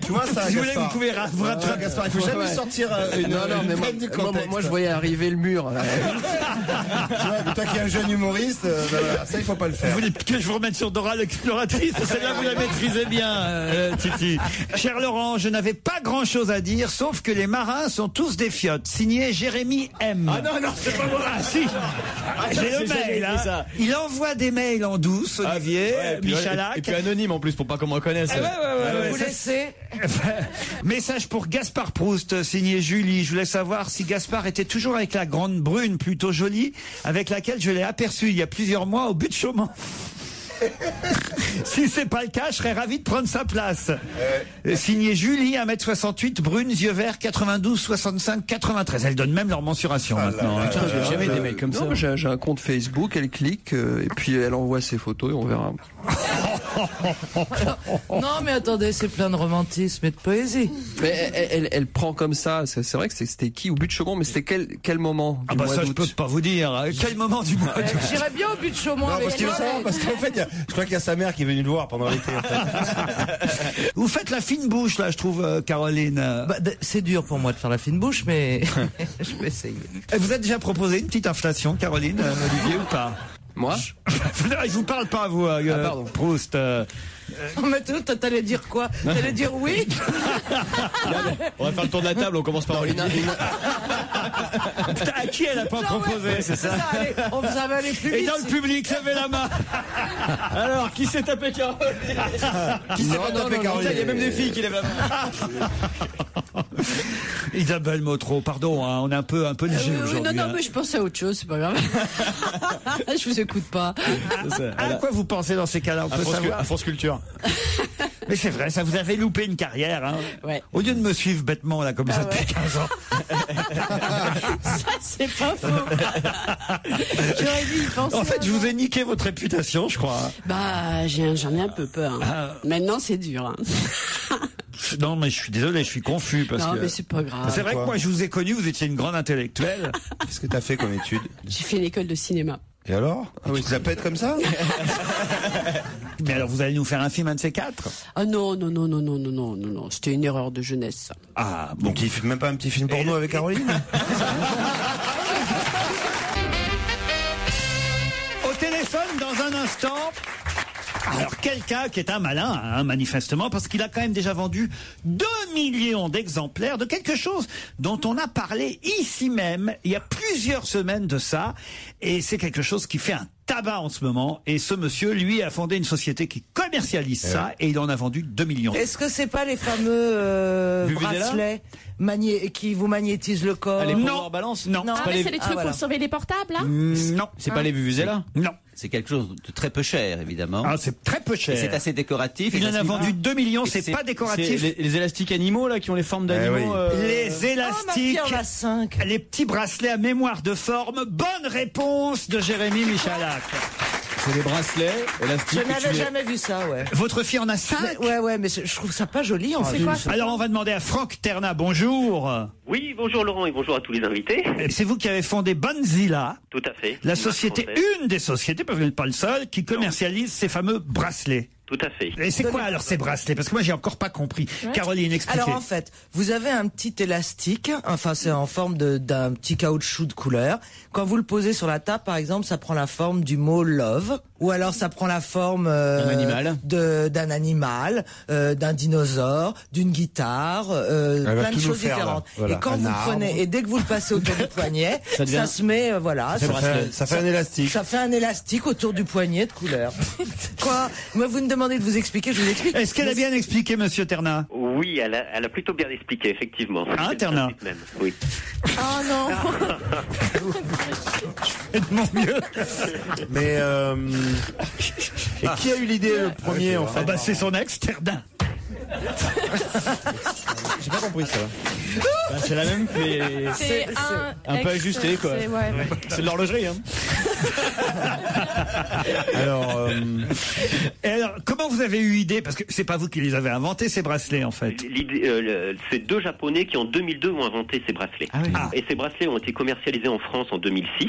Tu vois ça, si vous voulez, vous pouvez rattraper Gaspard. Il faut jamais sortir moi, je voyais arriver le mur. Tu vois, toi qui es un jeune humoriste, ça il faut pas le faire. Vous voulez que je vous remette sur Dora l'exploratrice? Celle-là, vous la maîtrisez bien, Titi. Cher Laurent, je n'avais pas grand-chose à dire, sauf que les marins sont tous des fiottes. Signé Jérémy M. Ah non, c'est pas moi. Ah si. J'ai le mail. Hein. Il envoie des mails en douce, Olivier, Michalak. Et puis anonyme en plus pour pas qu'on me reconnaisse. Vous laissez. Message pour Gaspard Proust, signé Julie. Je voulais savoir si Gaspard était toujours avec la grande brune plutôt jolie, avec laquelle je l'ai aperçu il y a plusieurs mois au but de Chaumont. Si c'est pas le cas, je serais ravi de prendre sa place. Signé Julie, 1m68, brune, yeux verts, 92, 65, 93. Elles donnent même leur mensuration maintenant. J'ai jamais des mails comme ça. J'ai un compte Facebook, elle clique et puis elle envoie ses photos et on verra. Non mais attendez, c'est plein de romantisme et de poésie. Mais elle prend comme ça. C'est vrai que c'était qui au but de Chaumont, mais c'était quel moment? Ah bah ça je peux pas vous dire. Quel moment du mois? J'irais bien au but de Chaumont. Parce qu'en fait, je crois qu'il y a sa mère qui est venue le voir pendant l'été. En fait. Vous faites la fine bouche là, je trouve, Caroline. C'est dur pour moi de faire la fine bouche, mais je vais essayer. Vous avez déjà proposé une petite inflation, Caroline, Olivier, ou pas? Moi? Je vous parle pas, vous, Proust. Mais t'allais dire quoi? T'allais dire oui? On va faire le tour de la table, on commence par Olina. À qui elle a pas proposé? C'est ça, allez, on vous avait allé plus vite. Et dans le public, levez la main. Alors, qui s'est tapé Caroline? Qui s'est tapé Caroline? Il y a même des filles qui lèvent la main. Isabelle Motro, pardon, hein, on est un peu léger aujourd'hui. Non, mais je pensais à autre chose, c'est pas grave. Je vous écoute pas. À quoi vous pensez dans ces cas-là? On peut savoir. À France Culture. Mais c'est vrai, ça vous avait loupé une carrière. Hein. Ouais. Au lieu de me suivre bêtement là comme ça depuis 15 ans. Ça c'est pas faux. J'aurais dû y penser. En fait, je vous ai niqué votre réputation, je crois. Bah, j'en ai un peu peur. Hein. Maintenant, c'est dur. Hein. Non, mais je suis désolé, je suis confus parce non, que. mais c'est pas grave. C'est vrai que moi, je vous ai connu, vous étiez une grande intellectuelle. Qu'est-ce que t'as fait comme étude? J'ai fait une école de cinéma. Et alors? Tu te la pètes comme ça? Mais alors, vous allez nous faire un film, un de ces quatre? Ah non. C'était une erreur de jeunesse. Ça. Ah, bon. Même pas un petit film porno avec Caroline? Au téléphone, dans un instant. Alors, quelqu'un qui est un malin, hein, manifestement, parce qu'il a quand même déjà vendu 2 millions d'exemplaires de quelque chose dont on a parlé ici même, il y a plusieurs semaines de ça, et c'est quelque chose qui fait un tabac en ce moment. Et ce monsieur, lui, a fondé une société qui commercialise ça et il en a vendu 2 millions. Est-ce que c'est pas les fameux bracelets qui vous magnétisent le corps? Les power balance? Non. Ah, mais c'est les trucs pour surveiller les portables, là? Non. C'est pas les Vuvuzela? Non. C'est quelque chose de très peu cher, évidemment. Ah, c'est très peu cher. Et c'est assez décoratif. Il en a vendu 2 millions, c'est pas décoratif. Les élastiques animaux, là, qui ont les formes d'animaux. Les élastiques. Ma fille en a 5. Les petits bracelets à mémoire de forme. Bonne réponse de Jérémy Michalak. C'est des bracelets élastiques. Je n'avais jamais vu ça, ouais. Votre fille en a 5? Ouais, mais je trouve ça pas joli, en fait. Alors, on va demander à Franck Terna, bonjour. Oui, bonjour Laurent et bonjour à tous les invités. C'est vous qui avez fondé Bonzilla. Tout à fait. La société, une des sociétés, parce que vous n'êtes pas le seul, qui commercialise ces fameux bracelets. Tout à fait. Et c'est quoi alors ces bracelets? Parce que moi j'ai encore pas compris. Ouais. Caroline, expliquez. Alors en fait, vous avez un petit élastique, enfin c'est en forme d'un petit caoutchouc de couleur. Quand vous le posez sur la table, par exemple, ça prend la forme du mot love, ou alors ça prend la forme d'un animal, d'un dinosaure, d'une guitare, plein de choses différentes. Voilà. Et quand vous prenez, et dès que vous le passez autour du poignet, ça se met, voilà. Ça fait un élastique. Ça fait un élastique autour du poignet de couleur. Quoi? Moi, vous me demandez de vous expliquer, je vous explique. Est-ce qu'elle a bien expliqué, monsieur Terna? Oui, elle a plutôt bien expliqué, effectivement. Hein, Terna? Oui. Oh non. Je fais de mon mieux. Mais et qui a eu l'idée le premier en fait? C'est son ex, Terna. J'ai pas compris ça. C'est la même, mais c'est un peu ajusté, quoi. C'est de l'horlogerie, hein. Alors, comment vous avez eu idée? Parce que c'est pas vous qui les avez inventés, ces bracelets, en fait. C'est 2 Japonais qui en 2002 ont inventé ces bracelets. Et ces bracelets ont été commercialisés en France en 2006,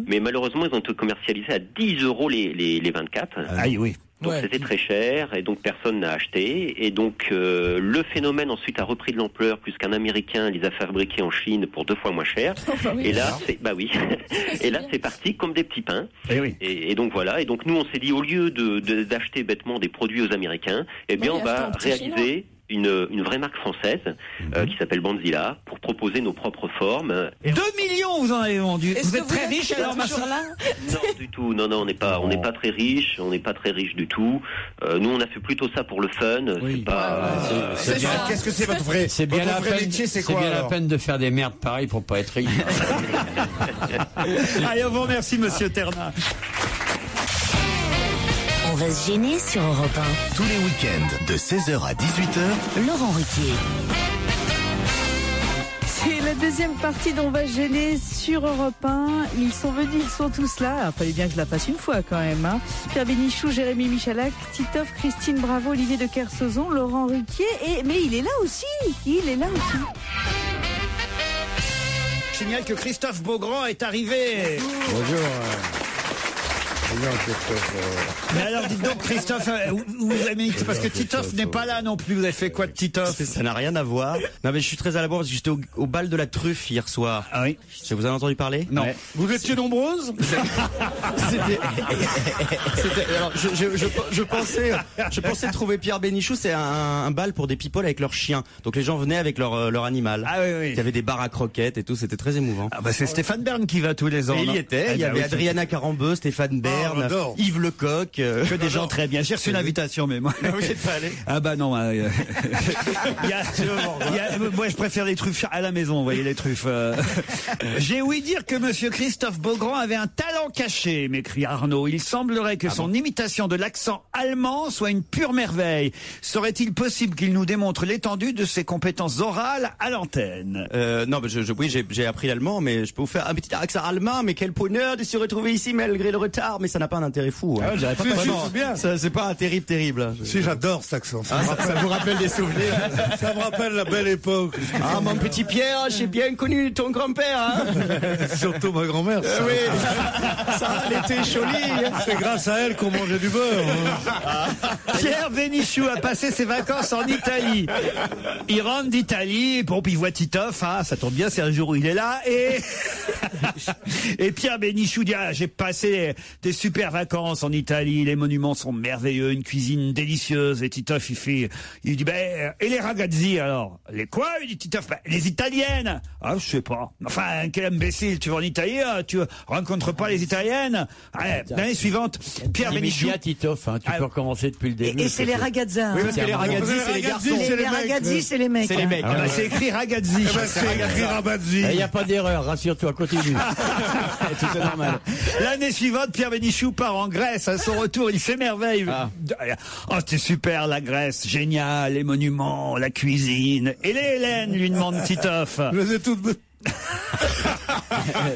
mais malheureusement ils ont été commercialisés à 10 € les 24. Oui. Donc c'était très cher et donc personne n'a acheté et donc le phénomène ensuite a repris de l'ampleur puisqu'un Américain les a fabriqués en Chine pour 2 fois moins cher. Et là c'est parti comme des petits pains. Et donc voilà, et donc nous on s'est dit au lieu d'acheter bêtement des produits aux Américains, eh bien on va réaliser une vraie marque française qui s'appelle Bonzilla pour proposer nos propres formes. 2 millions vous en avez vendu. Vous êtes très riche alors, là? Non du tout. Non, on n'est pas très riche. On n'est pas très riche du tout. Nous, on a fait plutôt ça pour le fun. C'est pas. Qu'est-ce que c'est votre vrai métier? C'est quoi? C'est bien la peine de faire des merdes pareilles pour pas être riche. Allez, on vous remercie, monsieur Terna. On va se gêner sur Europe 1. Tous les week-ends, de 16h à 18h, Laurent Ruquier. C'est la deuxième partie d'On va se gêner sur Europe 1. Ils sont venus, ils sont tous là. Il fallait bien que je la fasse une fois quand même. Hein. Pierre Bénichou, Jérémy Michalak, Titoff, Christine Bravo, Olivier de Kersauzon, Laurent Ruquier. Mais il est là aussi. Je signale que Christophe Beaugrand est arrivé. Bonjour. Mais alors dites donc Christophe, vous avez parce que Titoff n'est pas là non plus. Vous avez fait quoi de Titoff? Ça n'a rien à voir. Non mais je suis très à la bourre parce que j'étais au bal de la truffe hier soir. Ah oui. Vous avez entendu parler? Non. Ouais. Vous étiez nombreuses? Alors je pensais trouver Pierre Bénichou. C'est un bal pour des people avec leurs chiens. Donc les gens venaient avec leur animal. Ah oui. Il y avait des bars à croquettes et tout. C'était très émouvant. Ah bah c'est Stéphane Bern qui va tous les ans. Et il y était. Il y avait Adriana Carambeu, Stéphane Bern. Yves Lecoq, que des gens très bien. J'ai reçu une invitation, mais moi. Non, vous n'êtes pas allé. Ah bah non. Moi, je préfère les truffes à la maison. Vous voyez les truffes. J'ai ouï dire que Monsieur Christophe Beaugrand avait un talent caché, m'écrit Arnaud. Il semblerait que son imitation de l'accent allemand soit une pure merveille. Serait-il possible qu'il nous démontre l'étendue de ses compétences orales à l'antenne? Non, mais oui, j'ai appris l'allemand, mais je peux vous faire un petit accent allemand. Mais quel bonheur de se retrouver ici malgré le retard. Mais ça n'a pas un intérêt fou. Hein. Pas bien. C'est pas un terrible. Si, j'adore cet accent. Ça vous rappelle des souvenirs. Ça me rappelle la belle époque. Ah, mon petit Pierre, j'ai bien connu ton grand-père. Hein. Surtout ma grand-mère. Oui, ça, elle était jolie. C'est grâce à elle qu'on mangeait du beurre. Hein. Pierre Bénichou a passé ses vacances en Italie. Il rentre d'Italie, puis il voit Titoff. Ah, ça tombe bien, c'est un jour où il est là. Et Pierre Bénichou dit, j'ai passé des super vacances en Italie, les monuments sont merveilleux, une cuisine délicieuse. Et Titoff, il dit, ben, et les ragazzi alors? Les quoi? Il dit Titoff, ben, les italiennes. Ah, je sais pas. Enfin, quel imbécile, tu vas en Italie, tu rencontres pas les italiennes? Allez, l'année suivante, Pierre Bénichou. Titoff, hein, tu peux recommencer depuis le début. Et c'est les ragazzins. Oui, parce que les ragazzi, c'est les garçons. Les ragazzi, c'est les mecs. C'est les mecs. Ah, bah, c'est écrit ragazzi. C'est écrit Rabazzi. Il n'y a pas d'erreur, rassure-toi, continue. Tout est normal. L'année suivante, Pierre Bénichou part en Grèce. À son retour, il s'émerveille. Oh, c'était super, la Grèce. Génial, les monuments, la cuisine. Et les Hélènes, lui demande Titoff. Je les ai toutes...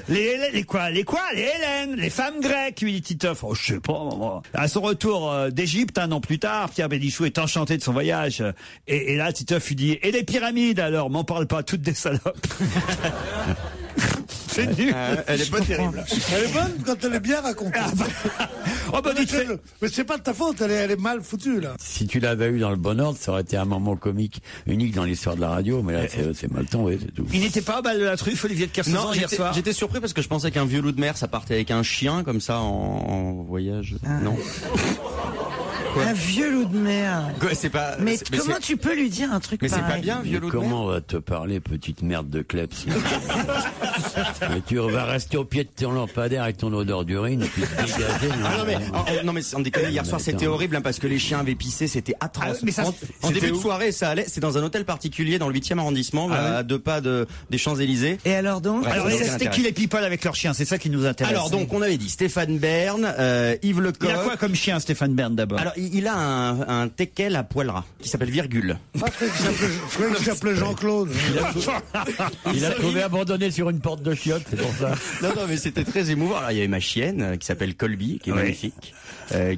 les Hélènes, les femmes grecques, lui dit Titoff. Oh, je sais pas, moi. À son retour d'Égypte, un an plus tard, Pierre Bénichou est enchanté de son voyage. Et là, Titoff lui dit, et les pyramides alors? M'en parle pas, toutes des salopes. C'est nul. Elle est pas terrible. Elle est bonne quand elle est bien racontée. Oh, bah, mais c'est pas de ta faute, elle est mal foutue, là. Si tu l'avais eu dans le bon ordre, ça aurait été un moment comique unique dans l'histoire de la radio, mais là, c'est mal tombé, c'est tout. Il n'était pas à balle de la truffe, Olivier de Kersauzon, hier soir? J'étais surpris parce que je pensais qu'un vieux loup de mer, ça partait avec un chien, comme ça, en voyage. Non. Quoi? Un vieux loup de mer. Quoi, c'est pas. Mais comment tu peux lui dire un truc pareil? Mais c'est pas bien, vieux loup de mer. Comment on va te parler, petite merde de kleps? Mais tu vas rester au pied de ton lampadaire avec ton odeur d'urine et puis te dégager. Non mais on déconne, hier soir c'était horrible, hein, parce que les chiens avaient pissé, c'était atroce. Mais ça, en début de soirée, ça allait. C'est dans un hôtel particulier dans le 8e arrondissement, à 2 pas des Champs-Élysées. Et alors donc? Alors c'était qui les people avec leurs chiens? C'est ça qui nous intéresse. Alors donc on avait dit Stéphane Bern, Yves Lecoq. Il a quoi comme chien, Stéphane Bern, d'abord? Alors il a un teckel à poil ras qui s'appelle Virgule. Je croyais qu'il s'appelait Jean-Claude. Il a trouvé abandonné sur une porte de chiottes, c'est pour ça. Non, mais c'était très émouvant. Alors il y avait ma chienne qui s'appelle Colby, qui est magnifique,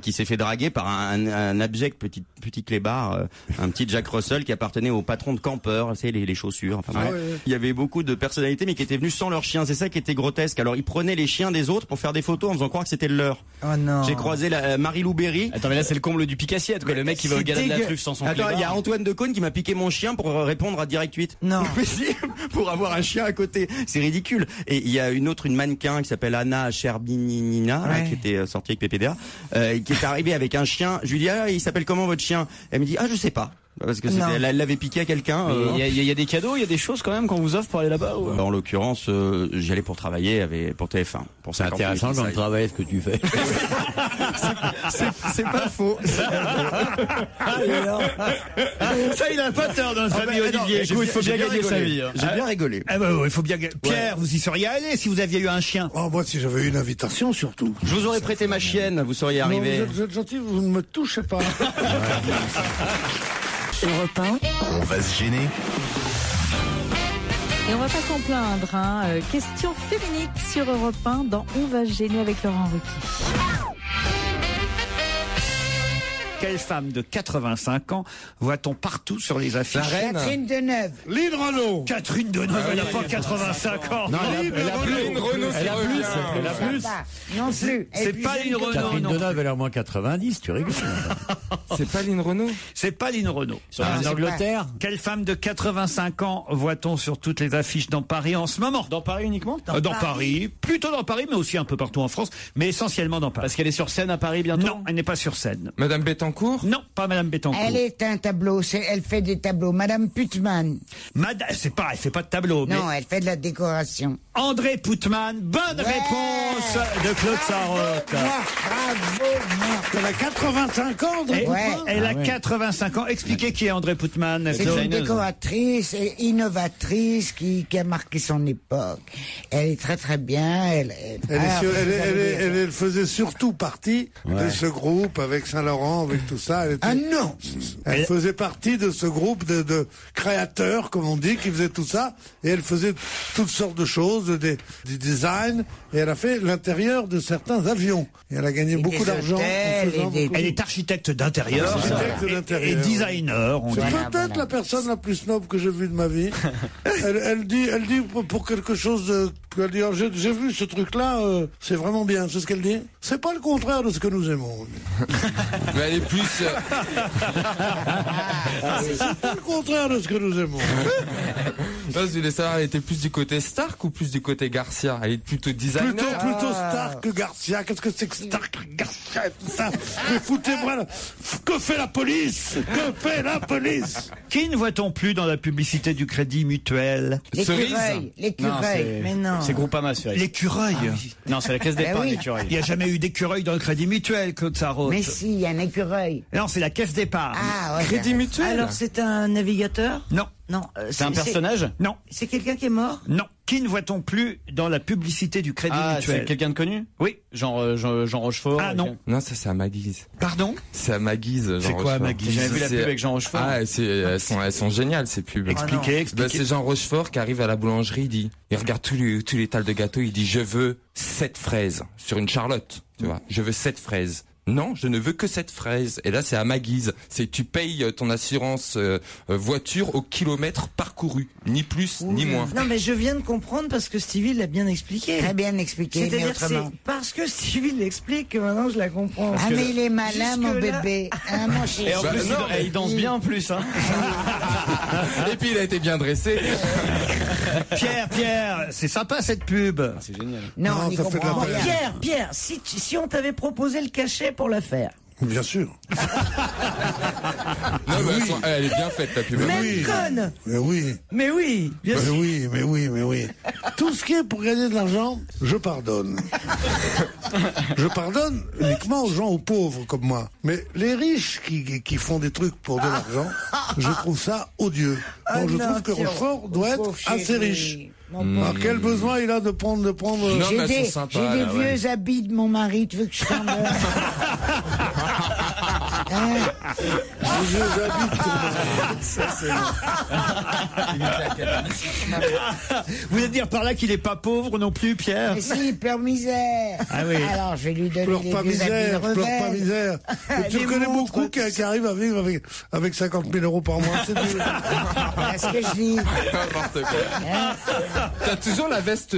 qui s'est fait draguer par un abject petit clébard, un petit Jack Russell qui appartenait au patron de campeur, tu sais, les chaussures. Enfin, il y avait beaucoup de personnalités, mais qui étaient venues sans leurs chiens. C'est ça qui était grotesque. Alors ils prenaient les chiens des autres pour faire des photos en faisant croire que c'était le leur. Oh non. J'ai croisé Marie-Lou Berry. Attends, mais là c'est le comble du pique-assiette, quoi. Le mec qui va au gala de la truffe sans son clébard. Attends, il y a Antoine Decaune qui m'a piqué mon chien pour répondre à Direct 8. Non. Pour avoir un chien à côté. C'est ridicule. Et il y a une mannequin qui s'appelle Anna Cherbinina, qui était sortie avec PPDA, qui est arrivée avec un chien. Je lui dis, il s'appelle comment votre chien? Elle me dit, je sais pas. Parce que elle l'avait piqué à quelqu'un. Il y a des cadeaux, il y a des choses quand même qu'on vous offre pour aller là-bas ou... En l'occurrence, j'y allais pour travailler pour TF1. C'est intéressant comme travail ce que tu fais. C'est pas faux. Ça, il a pas tort dans notre famille, Olivier. Il faut bien gagner sa vie. J'ai bien rigolé. Ah bah il faut bien. Pierre, vous y seriez allé si vous aviez eu un chien? Oh, moi, si j'avais eu une invitation, surtout. Je vous aurais prêté ma chienne, vous seriez arrivé. Vous êtes gentil, vous ne me touchez pas. Europe 1. On va se gêner. Et on va pas s'en plaindre. Hein. Question féminine sur Europe 1 dans On va se gêner avec Laurent Ruquier. Quelle femme de 85 ans voit-on partout sur les affiches? La reine. Catherine Deneuve. Lynn Renaud. Catherine Deneuve, elle n'a pas 85 ans. Non, elle a plus. Non plus. C'est pas Lynn Renaud. Catherine Deneuve, elle a au moins 90, tu rigoles. C'est pas Lynn Renaud. C'est pas Lynn Renaud. En Angleterre. Quelle femme de 85 ans voit-on sur toutes les affiches dans Paris en ce moment? Dans Paris uniquement? Dans Paris, plutôt dans Paris, mais aussi un peu partout en France, mais essentiellement dans Paris. Parce qu'elle est sur scène à Paris bientôt? Non, elle n'est pas sur scène. Madame Bettencourt? Non, pas Madame Bettencourt. Elle est un tableau, elle fait des tableaux. Madame Putman. C'est pas, elle fait pas de tableau. Non, mais... elle fait de la décoration. André Putman, bonne réponse de Claude Sarraute. Bravo, Elle a 85 ans, André Putman. Elle a 85 ans. Expliquez qui est André Putman. C'est une décoratrice et innovatrice qui a marqué son époque. Elle est très très bien. Elle faisait surtout partie de ce groupe avec Saint-Laurent, avec tout ça. Non. Elle faisait partie de ce groupe de créateurs, comme on dit, qui faisaient tout ça. Et elle faisait toutes sortes de choses, du design. Et elle a fait l'intérieur de certains avions. Et elle a gagné beaucoup d'argent. Elle est architecte d'intérieur et designer. C'est peut-être la personne la plus snob que j'ai vue de ma vie. elle dit pour quelque chose de... Elle dit, j'ai vu ce truc-là, c'est vraiment bien. C'est ce qu'elle dit. C'est pas le contraire de ce que nous aimons. Mais plus. C'est tout le contraire de ce que nous aimons. Non, je voulais savoir, elle était plus du côté Stark ou plus du côté Garcia? Elle est plutôt designer. Plutôt Stark que Garcia. Qu'est-ce que c'est que Stark, Garcia, tout ça? Mais foutez-moi là. Que fait la police? Que fait la police? Qui ne voit-on plus dans la publicité du Crédit Mutuel? L'écureuil. Mais non. C'est Groupama, celui-là. L'écureuil. Non, c'est la caisse d'épargne, l'écureuil. Il n'y a jamais eu d'écureuil dans le Crédit Mutuel, Claude Sarraute. Mais si, il y a un écureuil. Non, c'est la caisse d'épargne. Ah, ouais. Crédit Mutuel. Alors, c'est un navigateur? Non. Non. C'est un personnage? Non. C'est quelqu'un qui est mort? Non. Qui ne voit-on plus dans la publicité du Crédit Mutuel? C'est quelqu'un de connu? Oui. Jean Rochefort? Ah non. Non, ça c'est à ma guise. Pardon? C'est à ma guise. C'est quoi à ma guise? J'ai jamais vu la pub avec Jean Rochefort. Ah, elles sont géniales ces pubs. Expliquez. Bah, c'est Jean Rochefort qui arrive à la boulangerie, il regarde tous les tales de gâteaux, il dit je veux 7 fraises sur une Charlotte, tu vois. Je veux 7 fraises. Non, je ne veux que 7 fraises. Et là, c'est à ma guise. C'est tu payes ton assurance voiture au kilomètre parcouru, ni plus ni moins. Non, mais je viens de comprendre parce que Stevie l'a bien expliqué. Très bien expliqué, mais autrement. Parce que Stevie l'explique que maintenant je la comprends. Ah, mais il est malin, mon bébé. Ah, mon chéri. Et en plus, il danse bien en plus. Hein. Et puis, il a été bien dressé. Pierre, c'est sympa cette pub. C'est génial. Non, ça fait de la peine. Pierre, si on t'avait proposé le cachet pour la faire. Bien sûr. Non, mais elle est bien faite, la pub. Même conne. Mais oui. Mais oui. Bien sûr. Mais oui. Tout ce qui est pour gagner de l'argent, je pardonne. Je pardonne uniquement aux gens, aux pauvres comme moi. Mais les riches qui font des trucs pour de l'argent, je trouve ça odieux. Donc je trouve que Rochefort doit être assez riche. Alors, quel besoin il a de prendre Non, J'ai mais des, elles sont sympas, j'ai des là, vieux habits de mon mari, tu veux que je t'en donne? Les vieux habits de ton mari. Ça, vous voulez dire par là qu'il est pas pauvre non plus, Pierre? Mais si, pleure misère. Ah oui. Alors, je vais lui donner Pleure les pas vieux habits misère, de pleure pas rebelle. misère. Mais tu connais beaucoup qui arrivent à vivre avec 50 000 euros par mois. C'est dur. C'est ce que je dis. N'importe quoi. T'as toujours la veste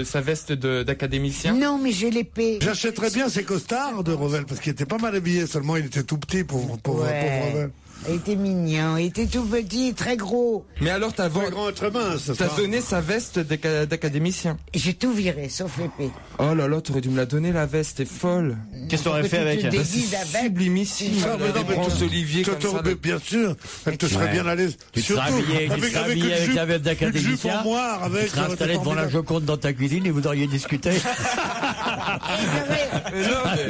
sa veste d'académicien? Non, mais je l'ai payé. J'achèterais bien ces costards de Revel parce qu'il était pas mal habillé, seulement il était tout petit pour Revel. Il était mignon, il était tout petit, très gros. Mais alors t'as grand et très mince. T'as donné sa veste d'académicien? J'ai tout viré, sauf l'épée. Oh là là, t'aurais dû me la donner la veste, t'es folle. Qu'est-ce que t'aurais fait avec elle? C'est sublimissime. Des branches d'olivier comme ça. Bien sûr, elle te serait bien à l'aise. Tu te serais habillé avec la veste d'académicien. Tu serais installé devant la Joconde dans ta cuisine et vous auriez discuté.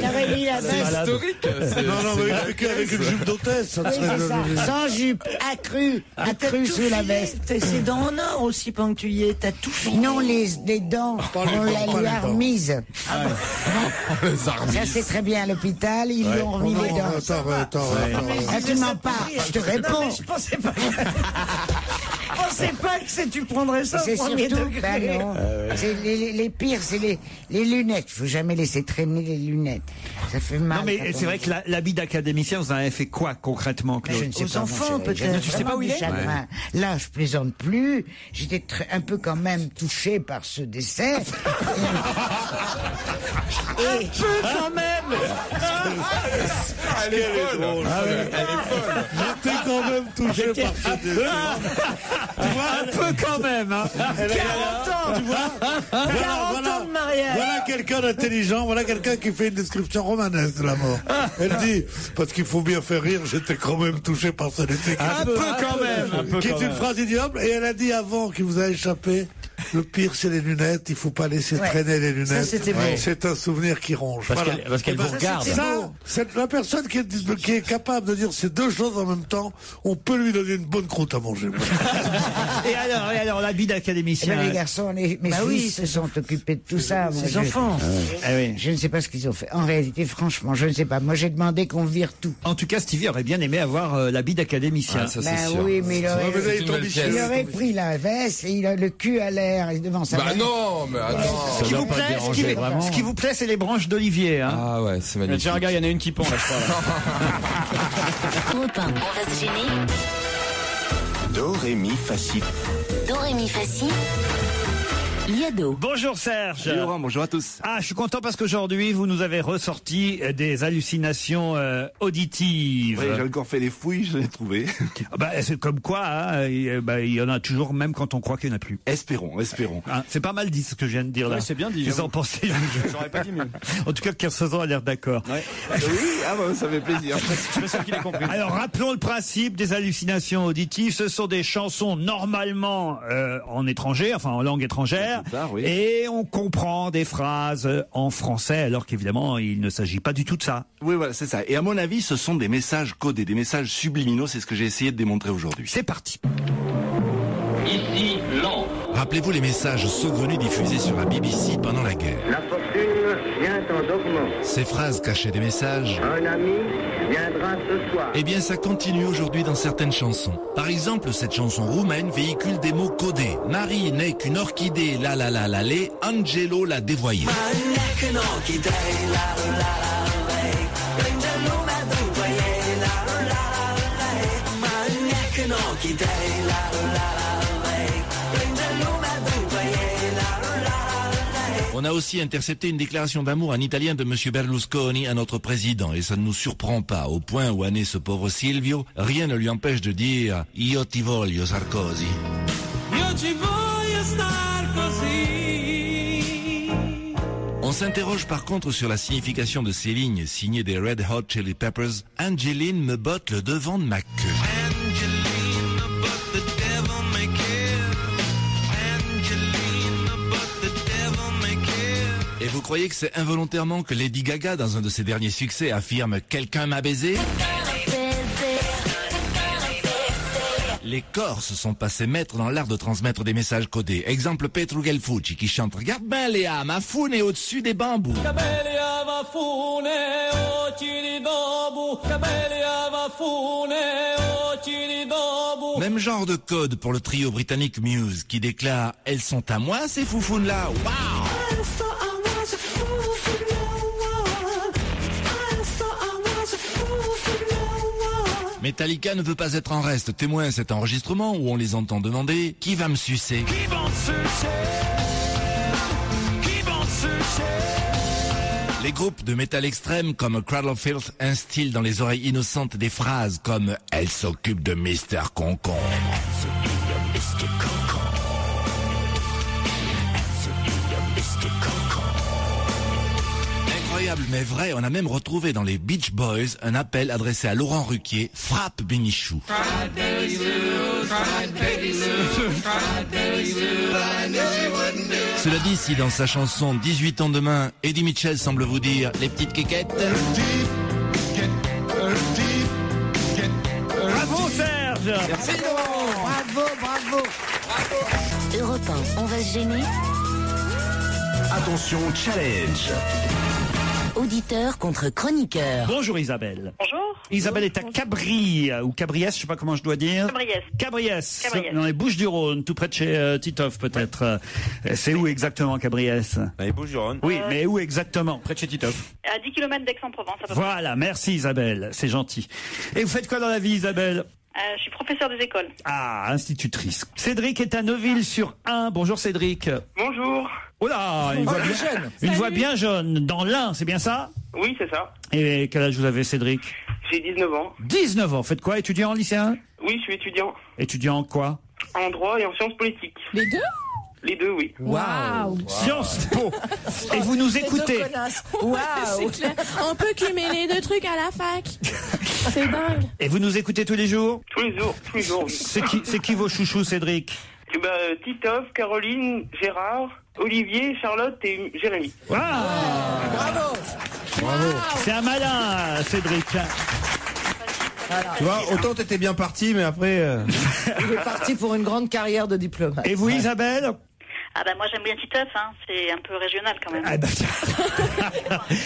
T'avais mis la veste. C'est historique. Non, mais avec une jupe d'hôtesse, ça serait... Sans jupe, accru sous la veste. C'est dents en or aussi pendant que tu y es. T'as tout fait. Non, les dents, on la lui a remise. Ça, c'est très bien à l'hôpital, ils lui ont remis les dents. Attends. Ah, tu mens pas, je te réponds. Je pensais pas que tu prendrais ça C'est au premier surtout, degré. non. C'est les pires, c'est les lunettes. Faut jamais laisser traîner les lunettes. Ça fait mal. Non, mais c'est vrai que l'habit d'académicien, vous en avez fait quoi concrètement, Claude? Je ne sais Aux pas, enfants, mon chéri. peut-être. Tu sais pas où il est? Là, je plaisante plus. J'étais un peu quand même touché par ce décès. Un peu quand même. Elle est folle. Elle est folle. J'étais quand même touché par ce décès. Tu vois, un peu quand même, hein. 40 ans, tu vois. 40 ans de mariage. Voilà quelqu'un d'intelligent, voilà quelqu'un qui fait une description romanesque de la mort. Elle dit, parce qu'il faut bien faire rire, j'étais quand même touché par ce décès. Un peu quand même. Qui est une phrase ignoble, et elle a dit avant qu'il vous a échappé, le pire c'est les lunettes, il faut pas laisser traîner les lunettes. Ça, c'était beau. C'est un souvenir qui ronge. Parce qu'elle vous regarde. Ça, c'est la personne qui est capable de dire ces deux choses en même temps, on peut lui donner une bonne croûte à manger. Et alors, l'habit d'académicien. Les garçons, mes fils se sont occupés de tout ça. Ces enfants. Je ne sais pas ce qu'ils ont fait. En réalité, franchement, je ne sais pas. Moi, j'ai demandé qu'on vire tout. En tout cas, Stevie aurait bien aimé avoir l'habit d'académicien. Ça, c'est sûr. Oui, mais il aurait pris la veste et il a le cul à l'air devant sa Bah non, mais attends. Ce qui vous plaît, c'est les branches d'olivier. Hein. Ah ouais, c'est magnifique. Tiens, regarde, il y en a une qui pend là, je crois. Europe 1, on va se gêner. Do, ré, mi, fa, si. Do, ré, mi, fa, si. Liado. Bonjour Serge. Salut Laurent, bonjour à tous. Ah, je suis content parce qu'aujourd'hui, vous nous avez ressorti des hallucinations auditives. Oui, j'ai encore fait les fouilles, je l'ai trouvé. C'est comme quoi, hein, il y en a toujours, même quand on croit qu'il n'y en a plus. Espérons. Ah, c'est pas mal dit ce que je viens de dire là. Ouais, c'est bien dit. Ils en pensaient. J'aurais pas dit mieux. En tout cas, Kersozan a l'air d'accord. Ouais. Oui, ça fait plaisir. Je me sens qu'il est compris. Alors, rappelons le principe des hallucinations auditives. Ce sont des chansons normalement en étranger, enfin en langue étrangère, oui. Et on comprend des phrases en français, alors qu'évidemment, il ne s'agit pas du tout de ça. Oui, voilà, c'est ça. Et à mon avis, ce sont des messages codés, des messages subliminaux. C'est ce que j'ai essayé de démontrer aujourd'hui. C'est parti. Ici, Londres. Rappelez-vous les messages saugrenus diffusés sur la BBC pendant la guerre. La fortune vient en augmentant. Ces phrases cachaient des messages. Un ami viendra ce soir. Eh bien, ça continue aujourd'hui dans certaines chansons. Par exemple, cette chanson roumaine véhicule des mots codés. Marie n'est qu'une orchidée, la la la la lé, Angelo l'a dévoyée. On a aussi intercepté une déclaration d'amour en italien de monsieur Berlusconi à notre président, et ça ne nous surprend pas, au point où en est ce pauvre Silvio, rien ne lui empêche de dire « Io ti voglio, Sarkozy ». Io ti voglio, Sarkozy. On s'interroge par contre sur la signification de ces lignes signées des Red Hot Chili Peppers. Angeline me botte le devant de ma queue. Et vous croyez que c'est involontairement que Lady Gaga, dans un de ses derniers succès, affirme « Quelqu'un m'a baisé ». Les Corses sont passés maîtres dans l'art de transmettre des messages codés. Exemple Petru Gelfucci qui chante « Regarde ben Léa, ma foune est au-dessus des bambous ». Même genre de code pour le trio britannique Muse qui déclare « Elles sont à moi ces foufounes-là, waouh ». Metallica ne veut pas être en reste. Témoin cet enregistrement où on les entend demander « Qui va me sucer ?» Qui va me sucer ? Qui va me sucer ? Les groupes de métal extrême comme Cradle of Filth instillent dans les oreilles innocentes des phrases comme « Elle s'occupe de Mr. Concombre ». Incroyable mais vrai, on a même retrouvé dans les Beach Boys un appel adressé à Laurent Ruquier, frappe Bénichou. Cela dit, si dans sa chanson 18 ans demain, Eddie Mitchell semble vous dire les petites quéquettes. Bravo Serge. Merci Laurent. Bravo. Europe 1, on va se gêner. Attention, challenge. Auditeur contre chroniqueur. Bonjour Isabelle. Bonjour. Isabelle est à Cabris, ou Cabriès, je sais pas comment je dois dire. Cabriès. Dans les Bouches-du-Rhône, tout près de chez Titoff peut-être. C'est où exactement Cabriès? Dans les Bouches-du-Rhône. Oui, mais où exactement? Près de chez Titoff. À 10 km d'Aix-en-Provence. Voilà, merci Isabelle, c'est gentil. Et vous faites quoi dans la vie Isabelle? Je suis professeur des écoles. Ah, institutrice. Cédric est à Neuville-sur-Ain. Bonjour Cédric. Bonjour. Oh là, une voix bien jeune. Dans l'Ain, c'est bien ça? Oui, c'est ça. Et quel âge vous avez Cédric? J'ai 19 ans. 19 ans, faites quoi? Étudiant en lycéen? Oui, je suis étudiant. Étudiant en quoi? En droit et en sciences politiques. Les deux? Les deux, oui. Waouh! Sciences Po. Et vous nous écoutez? Waouh! C'est clair. On peut cumuler deux trucs à la fac. C'est dingue. Et vous nous écoutez tous les jours? Tous les jours. Oui. C'est qui vos chouchous, Cédric? Titoff, Caroline, Gérard, Olivier, Charlotte et Jérémy. Wow. Bravo. C'est un malin, Cédric. Voilà. Tu vois, autant t'étais bien parti, mais après... Il est parti pour une grande carrière de diplomate. Et vous, Isabelle? Ah moi j'aime bien Titoff, hein. C'est un peu régional quand même.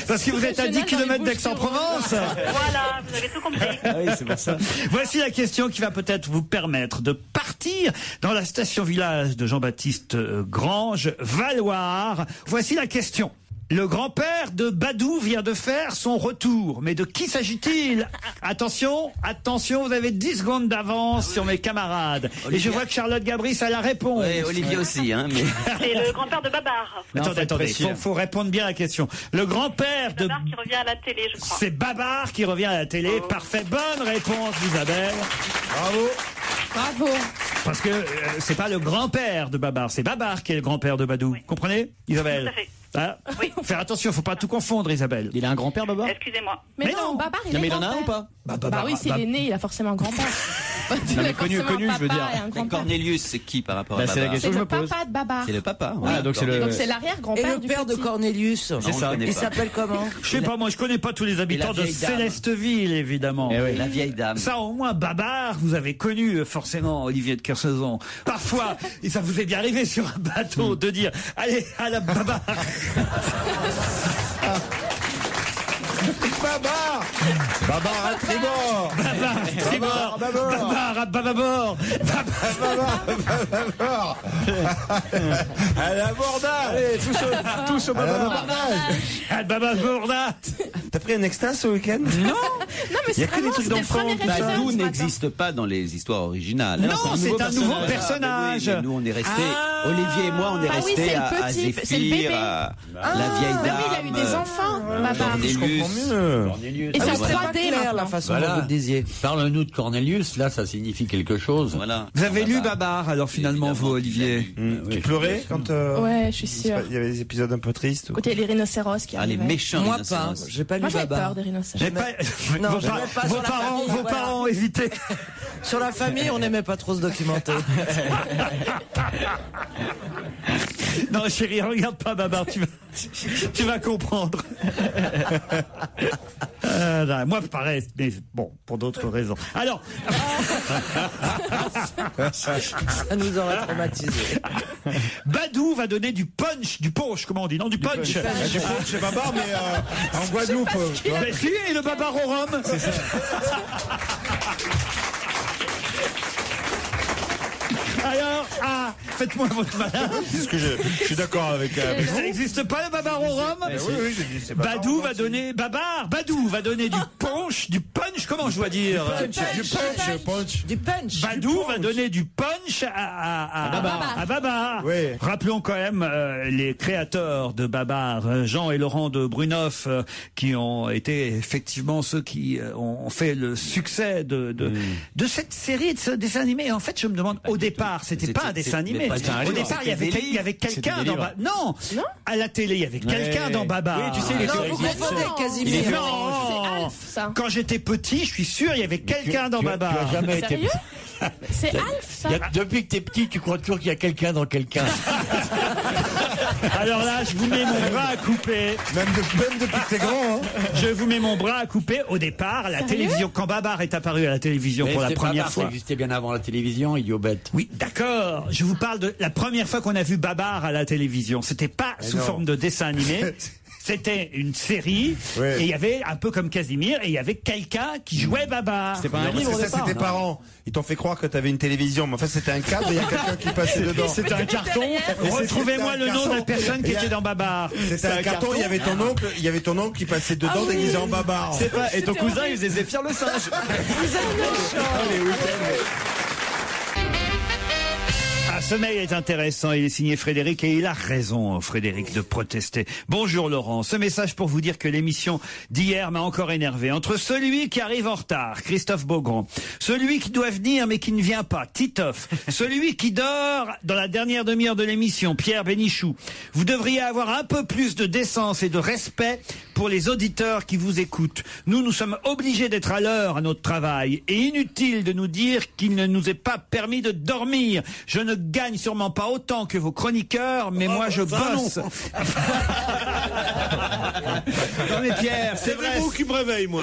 Parce que vous êtes à 10 km d'Aix-en-Provence. Voilà, vous avez tout compris. Ah oui, c'est pour ça. Voici la question qui va peut-être vous permettre de partir dans la station-village de Jean-Baptiste Grange, Valoir. Voici la question. Le grand-père de Badou vient de faire son retour. Mais de qui s'agit-il? Attention, vous avez 10 secondes d'avance sur mes camarades. Olivier. Et je vois que Charlotte Gabris a la réponse. Oui, Olivier aussi, hein. Mais... C'est le grand-père de Babar. Attendez, faut répondre bien à la question. Le grand-père de... Babar qui revient à la télé, je crois. C'est Babar qui revient à la télé. Oh. Parfait, bonne réponse Isabelle. Bravo. Parce que c'est pas le grand-père de Babar, c'est Babar qui est le grand-père de Badou. Comprenez, Isabelle? Tout à fait. Ah, faire attention, faut pas tout confondre, Isabelle. Il a un grand-père, Babar? Excusez-moi. Mais non, Babar, il mais est il en a un grand-père. ou pas? Bah oui, s'il est né, il a forcément un grand-père. Non, mais connu, je veux dire. Mais Cornelius, c'est qui par rapport à C'est la Babar? question C'est que je le me pose. papa de Babar. C'est le papa. Ah, donc c'est le... Donc c'est l'arrière-grand-père Et le du père de petit. Cornelius. C'est ça. Il s'appelle comment? Je sais pas, moi je connais pas tous les habitants de vieille dame. Célesteville, évidemment. Eh oui. La vieille dame. Ça, au moins, Babar, vous avez connu forcément Olivier de Kersauzon. Parfois, et ça vous est bien arrivé sur un bateau de dire « Allez, à la Babar !» Babar Babar à tribord Babar, tribord, Babar, à bababord, Babar à l'abordage. Allez, tous au bababord. À bababordage. T'as pris un extase ce week-end? Non, mais Il y a c'est que des vraiment trucs c'était le d'enfants. premier épisode Badou ce matin. n'existe pas dans les histoires originales. Non, c'est un nouveau personnage. Oui, mais nous, on est restés. Olivier et moi, on est Bah oui, restés c'est le à petit, c'est le bébé. Zéphyr, à la vieille Mais dame. oui, il a eu des enfants, Babar. Cornelius. Et c'est en C'est pas 3D clair la maintenant. façon dont vous le disiez. Parle-nous de Cornelius, là, ça signifie quelque chose. Voilà. Vous avez lu Babar, alors finalement, vous, Olivier? Tu pleurais quand Ouais, je suis sûre. il y avait des épisodes un peu tristes? Quand il y a les rhinocéros qui Ah, les arrivaient. méchants Moi rhinocéros. pas. J'ai pas lu Moi j'avais Babar. peur des rhinocéros. J'ai pas... Non, vos, je par- n'aime pas vos sur la parents, famille, vos voilà. parents ont hésité. Sur la famille, on n'aimait pas trop se documenter. Non, chérie, regarde pas Babar, tu vas comprendre. Non, moi, pareil, mais bon, pour d'autres raisons. Alors, Ça nous aurait traumatisés. Badou va donner du punch, comment on dit, non, du punch. Du punch chez Babar, mais en Guadeloupe. tu vois. Ben si, et le Babar au rhum. C'est ça. Alors, faites-moi votre malin. C'est ce que je suis d'accord avec. Ça n'existe pas le Babar au rhum? Oui, j'ai dit, c'est Babar. Badou va donner du punch, comment je dois dire? Du punch. Badou va donner du punch à Babar. Oui. Rappelons quand même les créateurs de Babar, Jean et Laurent de Brunoff, qui ont été effectivement ceux qui ont fait le succès de cette série, de ce dessin animé. En fait, je me demande, au départ, c'était pas un dessin animé. Au départ, il y avait quelqu'un dans Babar. Non, à la télé, il y avait quelqu'un dans Babar. Oui, tu sais, il Non, était vous confondez avec Casimir. Non. C'est Alf, ça. Quand j'étais petit, je suis sûr, il y avait quelqu'un dans Babar. Tu as jamais été... Sérieux? C'est Alf, ça. Depuis que t'es petit, tu crois toujours qu'il y a quelqu'un dans quelqu'un. Alors là, je vous mets mon bras à couper. Même depuis que t'es grand. Hein. Je vous mets mon bras à couper au départ à la télévision. Quand Babar est apparu à la télévision pour la première fois. Ça existait bien avant la télévision, idiot bête. Oui, d'accord. Je vous parle de la première fois qu'on a vu Babar à la télévision. C'était pas sous forme de dessin animé. C'était une série, Ouais. et il y avait un peu comme Casimir, et il y avait quelqu'un qui jouait Babar. C'était pas un Non, livre parce au que ça, départ, c'est tes non. parents. Ils t'ont fait croire que t'avais une télévision, mais en fait, c'était un cadre et il y a quelqu'un qui passait dedans. C'était un carton. Retrouvez-moi le nom de la personne qui était dans Babar. C'était un carton, il y avait ton oncle qui passait dedans déguisé en Babar. C'est pas, et ton cousin, il faisait Zéphyr le singe. Ce mail est intéressant, il est signé Frédéric et il a raison, Frédéric, de protester. Bonjour Laurent, ce message pour vous dire que l'émission d'hier m'a encore énervé. Entre celui qui arrive en retard, Christophe Beaugrand, celui qui doit venir mais qui ne vient pas, Titoff, celui qui dort dans la dernière demi-heure de l'émission, Pierre Bénichou, vous devriez avoir un peu plus de décence et de respect pour les auditeurs qui vous écoutent. Nous sommes obligés d'être à l'heure à notre travail et inutile de nous dire qu'il ne nous est pas permis de dormir. Je ne gagne sûrement pas autant que vos chroniqueurs, mais moi je bosse. Non mais Pierre, c'est vrai. C'est vous qui me réveille, moi.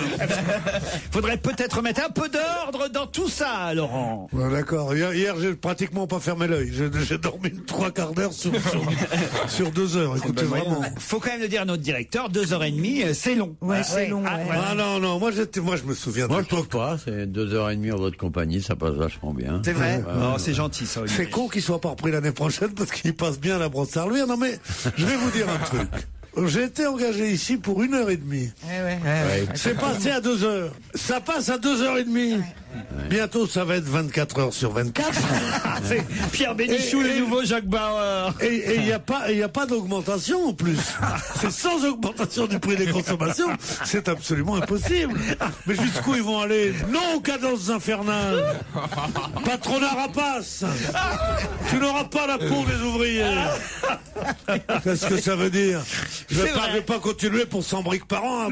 Faudrait peut-être mettre un peu d'ordre dans tout ça, Laurent. Ouais, d'accord. Hier, j'ai pratiquement pas fermé l'œil. J'ai dormi 3/4 d'heure sur 2 heures. Écoutez, vraiment. Faut quand même le dire à notre directeur, 2h30, c'est long. Ouais, c'est long. Ah, Ouais. voilà. Ah non, moi je me souviens. Moi, je trouve pas. C'est 2h30 en votre compagnie, ça passe vachement bien. C'est vrai. Oh, c'est gentil ça. Olivier. C'est con qu'il soit pas repris l'année prochaine parce qu'il passe bien la brosse à reluire. Non mais, je vais vous dire un truc. J'ai été engagé ici pour 1h30. C'est passé à 2 heures. Ça passe à 2h30. Bientôt, ça va être 24 heures sur 24. C'est Pierre Bénichou, le nouveau Jacques Bauer. Et il n'y a pas d'augmentation en plus. C'est sans augmentation du prix des consommations. C'est absolument impossible. Mais jusqu'où ils vont aller? Non aux cadences infernales. Patronat rapace. Tu n'auras pas la peau des ouvriers. Qu'est-ce que ça veut dire? Je vais pas continuer pour 100 briques par an.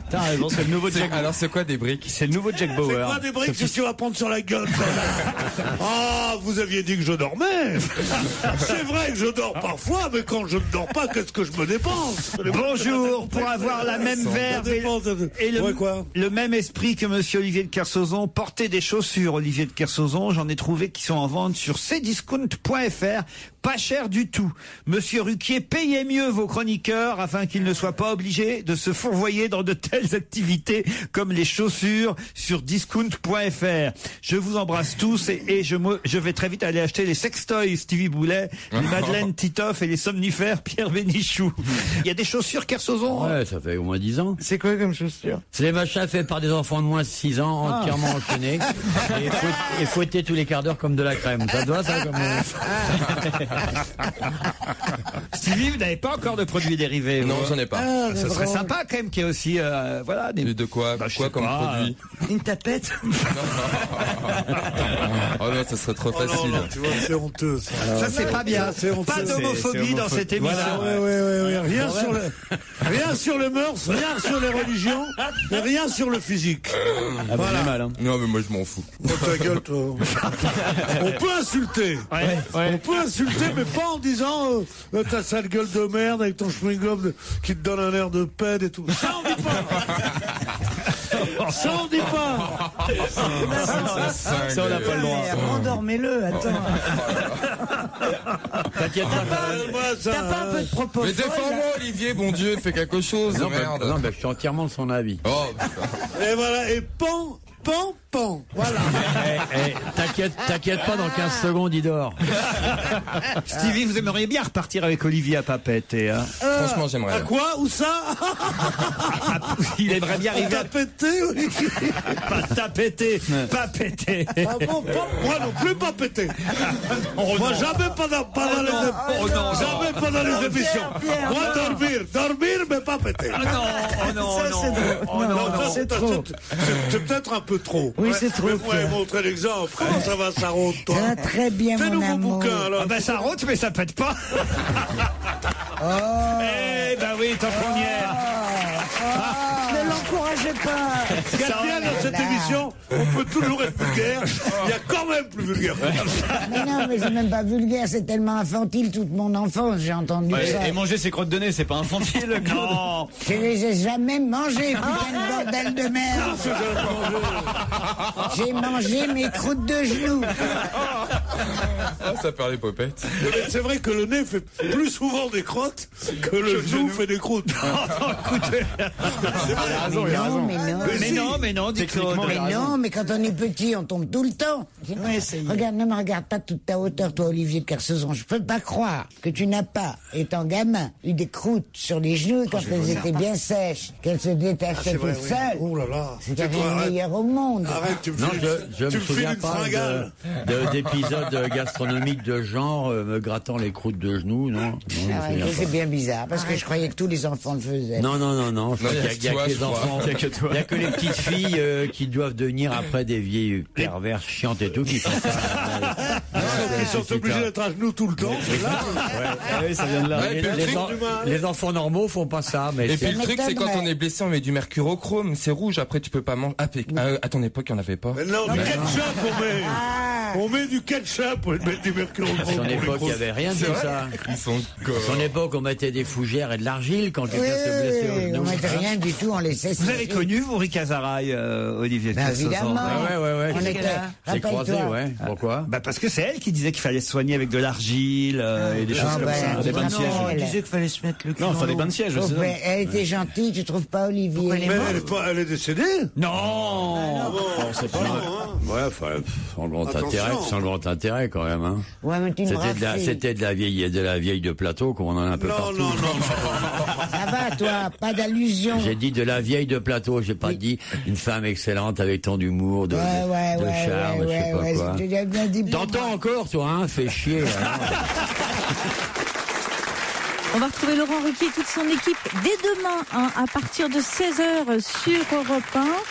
T'as raison, c'est le nouveau Jack. Alors c'est quoi des briques? C'est le nouveau Jack Bauer. C'est quoi des briques? C'est ce que tu vas prendre sur la gueule. Ah, vous aviez dit que je dormais. C'est vrai que je dors parfois, mais quand je ne dors pas, qu'est-ce que je me dépense? Bonjour, pour avoir la même verve et le même esprit que monsieur Olivier de Kersauzon, portez des chaussures Olivier de Kersauzon, j'en ai trouvé qui sont en vente sur cdiscount.fr. Pas cher du tout. Monsieur Ruquier, payez mieux vos chroniqueurs afin qu'ils ne soient pas obligés de se fourvoyer dans de telles activités comme les chaussures sur discount.fr. Je vous embrasse tous et je vais très vite aller acheter les sextoys Stevie Boulet, les Madeleine Titoff et les somnifères Pierre Bénichou. Il y a des chaussures Kersauzon? Ouais, ça fait au moins 10 ans. C'est quoi comme chaussures? C'est les machins faits par des enfants de moins de 6 ans, entièrement enchaînés, et fouettés tous les quarts d'heure comme de la crème. Ça doit, ça, comme... Stevie, vous n'avez pas encore de produits dérivés? Non, j'en ai pas. Ça serait sympa quand même qu'il y ait aussi, voilà, des... De quoi? Quoi comme produit? Une tapette? Oh non, ça serait trop facile. Non, tu vois, c'est honteux. Ça, c'est pas bien. Pas d'homophobie dans cette émission. Voilà. Rien sur le mœurs, rien sur les religions, et rien sur le physique. Voilà. Mal, hein. Non, mais moi, je m'en fous. Oh, ta gueule, toi. On peut insulter. On peut insulter, mais pas en disant ta sale gueule de merde avec ton chewing-gum qui te donne un air de pède et tout. Ça, on dit pas. Ça, on dit pas. Ça, on n'a pas le droit. Endormez-le, attends. T'inquiète T'as pas un peu de propos? Mais défends-moi, Olivier, bon Dieu, fais quelque chose, merde. Non, je suis entièrement de son avis. Oh, et voilà, et pan. Voilà. T'inquiète pas, dans 15 secondes, il dort. Stevie, vous aimeriez bien repartir avec Olivier à Papette, franchement, j'aimerais. À quoi? Où ça? Il aimerait bien arriver à péter, Olivier. Pas tapeter, pas péter. Ah bon, moi non plus pas péter. Moi jamais jamais pendant les émissions. Moi dormir, mais pas péter. Non, c'est trop. C'est peut-être un peu trop. Oui, c'est trop. Mais vous m'avez montré l'exemple. Comment ça va, ça rôde, toi? Ça va très bien, mon nouveau amour. bouquin, alors. Ah ben ça rôde, mais ça pète pas. Eh ben oui, tant qu'on y est. Ne l'encouragez pas. Ce qu'il y a bien dans cette émission, on peut toujours être vulgaire. Il y a quand même plus vulgaire. Mais non, mais c'est même pas vulgaire, c'est tellement infantile toute mon enfance, j'ai entendu ça. Et manger ses crottes de nez, c'est pas infantile, non. Je les ai jamais mangées, putain de bordel de merde. J'ai mangé mes croûtes de genoux. Ça perd les popettes. Mais c'est vrai que le nez fait plus souvent des crottes que le genou fait des croûtes. Écoutez. Mais non, mais quand on est petit, on tombe tout le temps. Regarde, ne me regarde pas toute ta hauteur, toi, Olivier de Kersauzon. Je peux pas croire que tu n'as pas, étant gamin, eu des croûtes sur les genoux quand elles étaient bien sèches, qu'elles se détachaient toutes seules. Oh là là. C'était le meilleur au monde. Arrête, tu me je me souviens pas d'épisodes gastronomiques de genre me grattant les croûtes de genoux, non. C'est bien bizarre, parce que je croyais que tous les enfants le faisaient. Non. Il y a que les enfants. Il y a que les petites filles qui doivent devenir après des vieilles perverses chiantes et tout qui font ça. Ils sont obligés d'être à genoux tout le temps. C'est là. Oui, ça vient de là. Les enfants normaux font pas ça. Mais et puis le truc, c'est quand on est blessé, on met du mercurochrome. C'est rouge. Après, tu peux pas manger. À ton époque, il n'y en avait pas. Mais non, du ketchup, on met. On met du ketchup pour mettre du mercurochrome. À son époque, il n'y avait rien de ça. À son époque, on mettait des fougères et de l'argile quand quelqu'un se blessait au genou. On mettait rien du tout, on laissait. Vous avez connu, vous, Ricazaraï, Olivier de Kersauzon? Évidemment. Ouais. On était. J'ai croisé, ouais. Pourquoi? Bah parce que c'est elle qui disait qu'il fallait se soigner avec de l'argile et des choses comme ça. Des bains de siège. Elle disait qu'il fallait se mettre le cul. Non, il fallait des bains de siège. Elle était gentille, tu trouves pas, Olivier? Mais elle est décédée? Non. On sait pas. Ouais, enfin, sans grand intérêt quand même. Hein. Ouais, mais tu C'était de la vieille de plateau, comme on en a un peu partout. Non. Ça va, toi, pas d'allusion. J'ai dit de la vieille de plateau, j'ai pas dit une femme excellente avec tant d'humour, de charme, je sais pas quoi. T'entends encore, toi, hein, fais chier. On va retrouver Laurent Ruquier et toute son équipe dès demain, à partir de 16h sur Europe 1.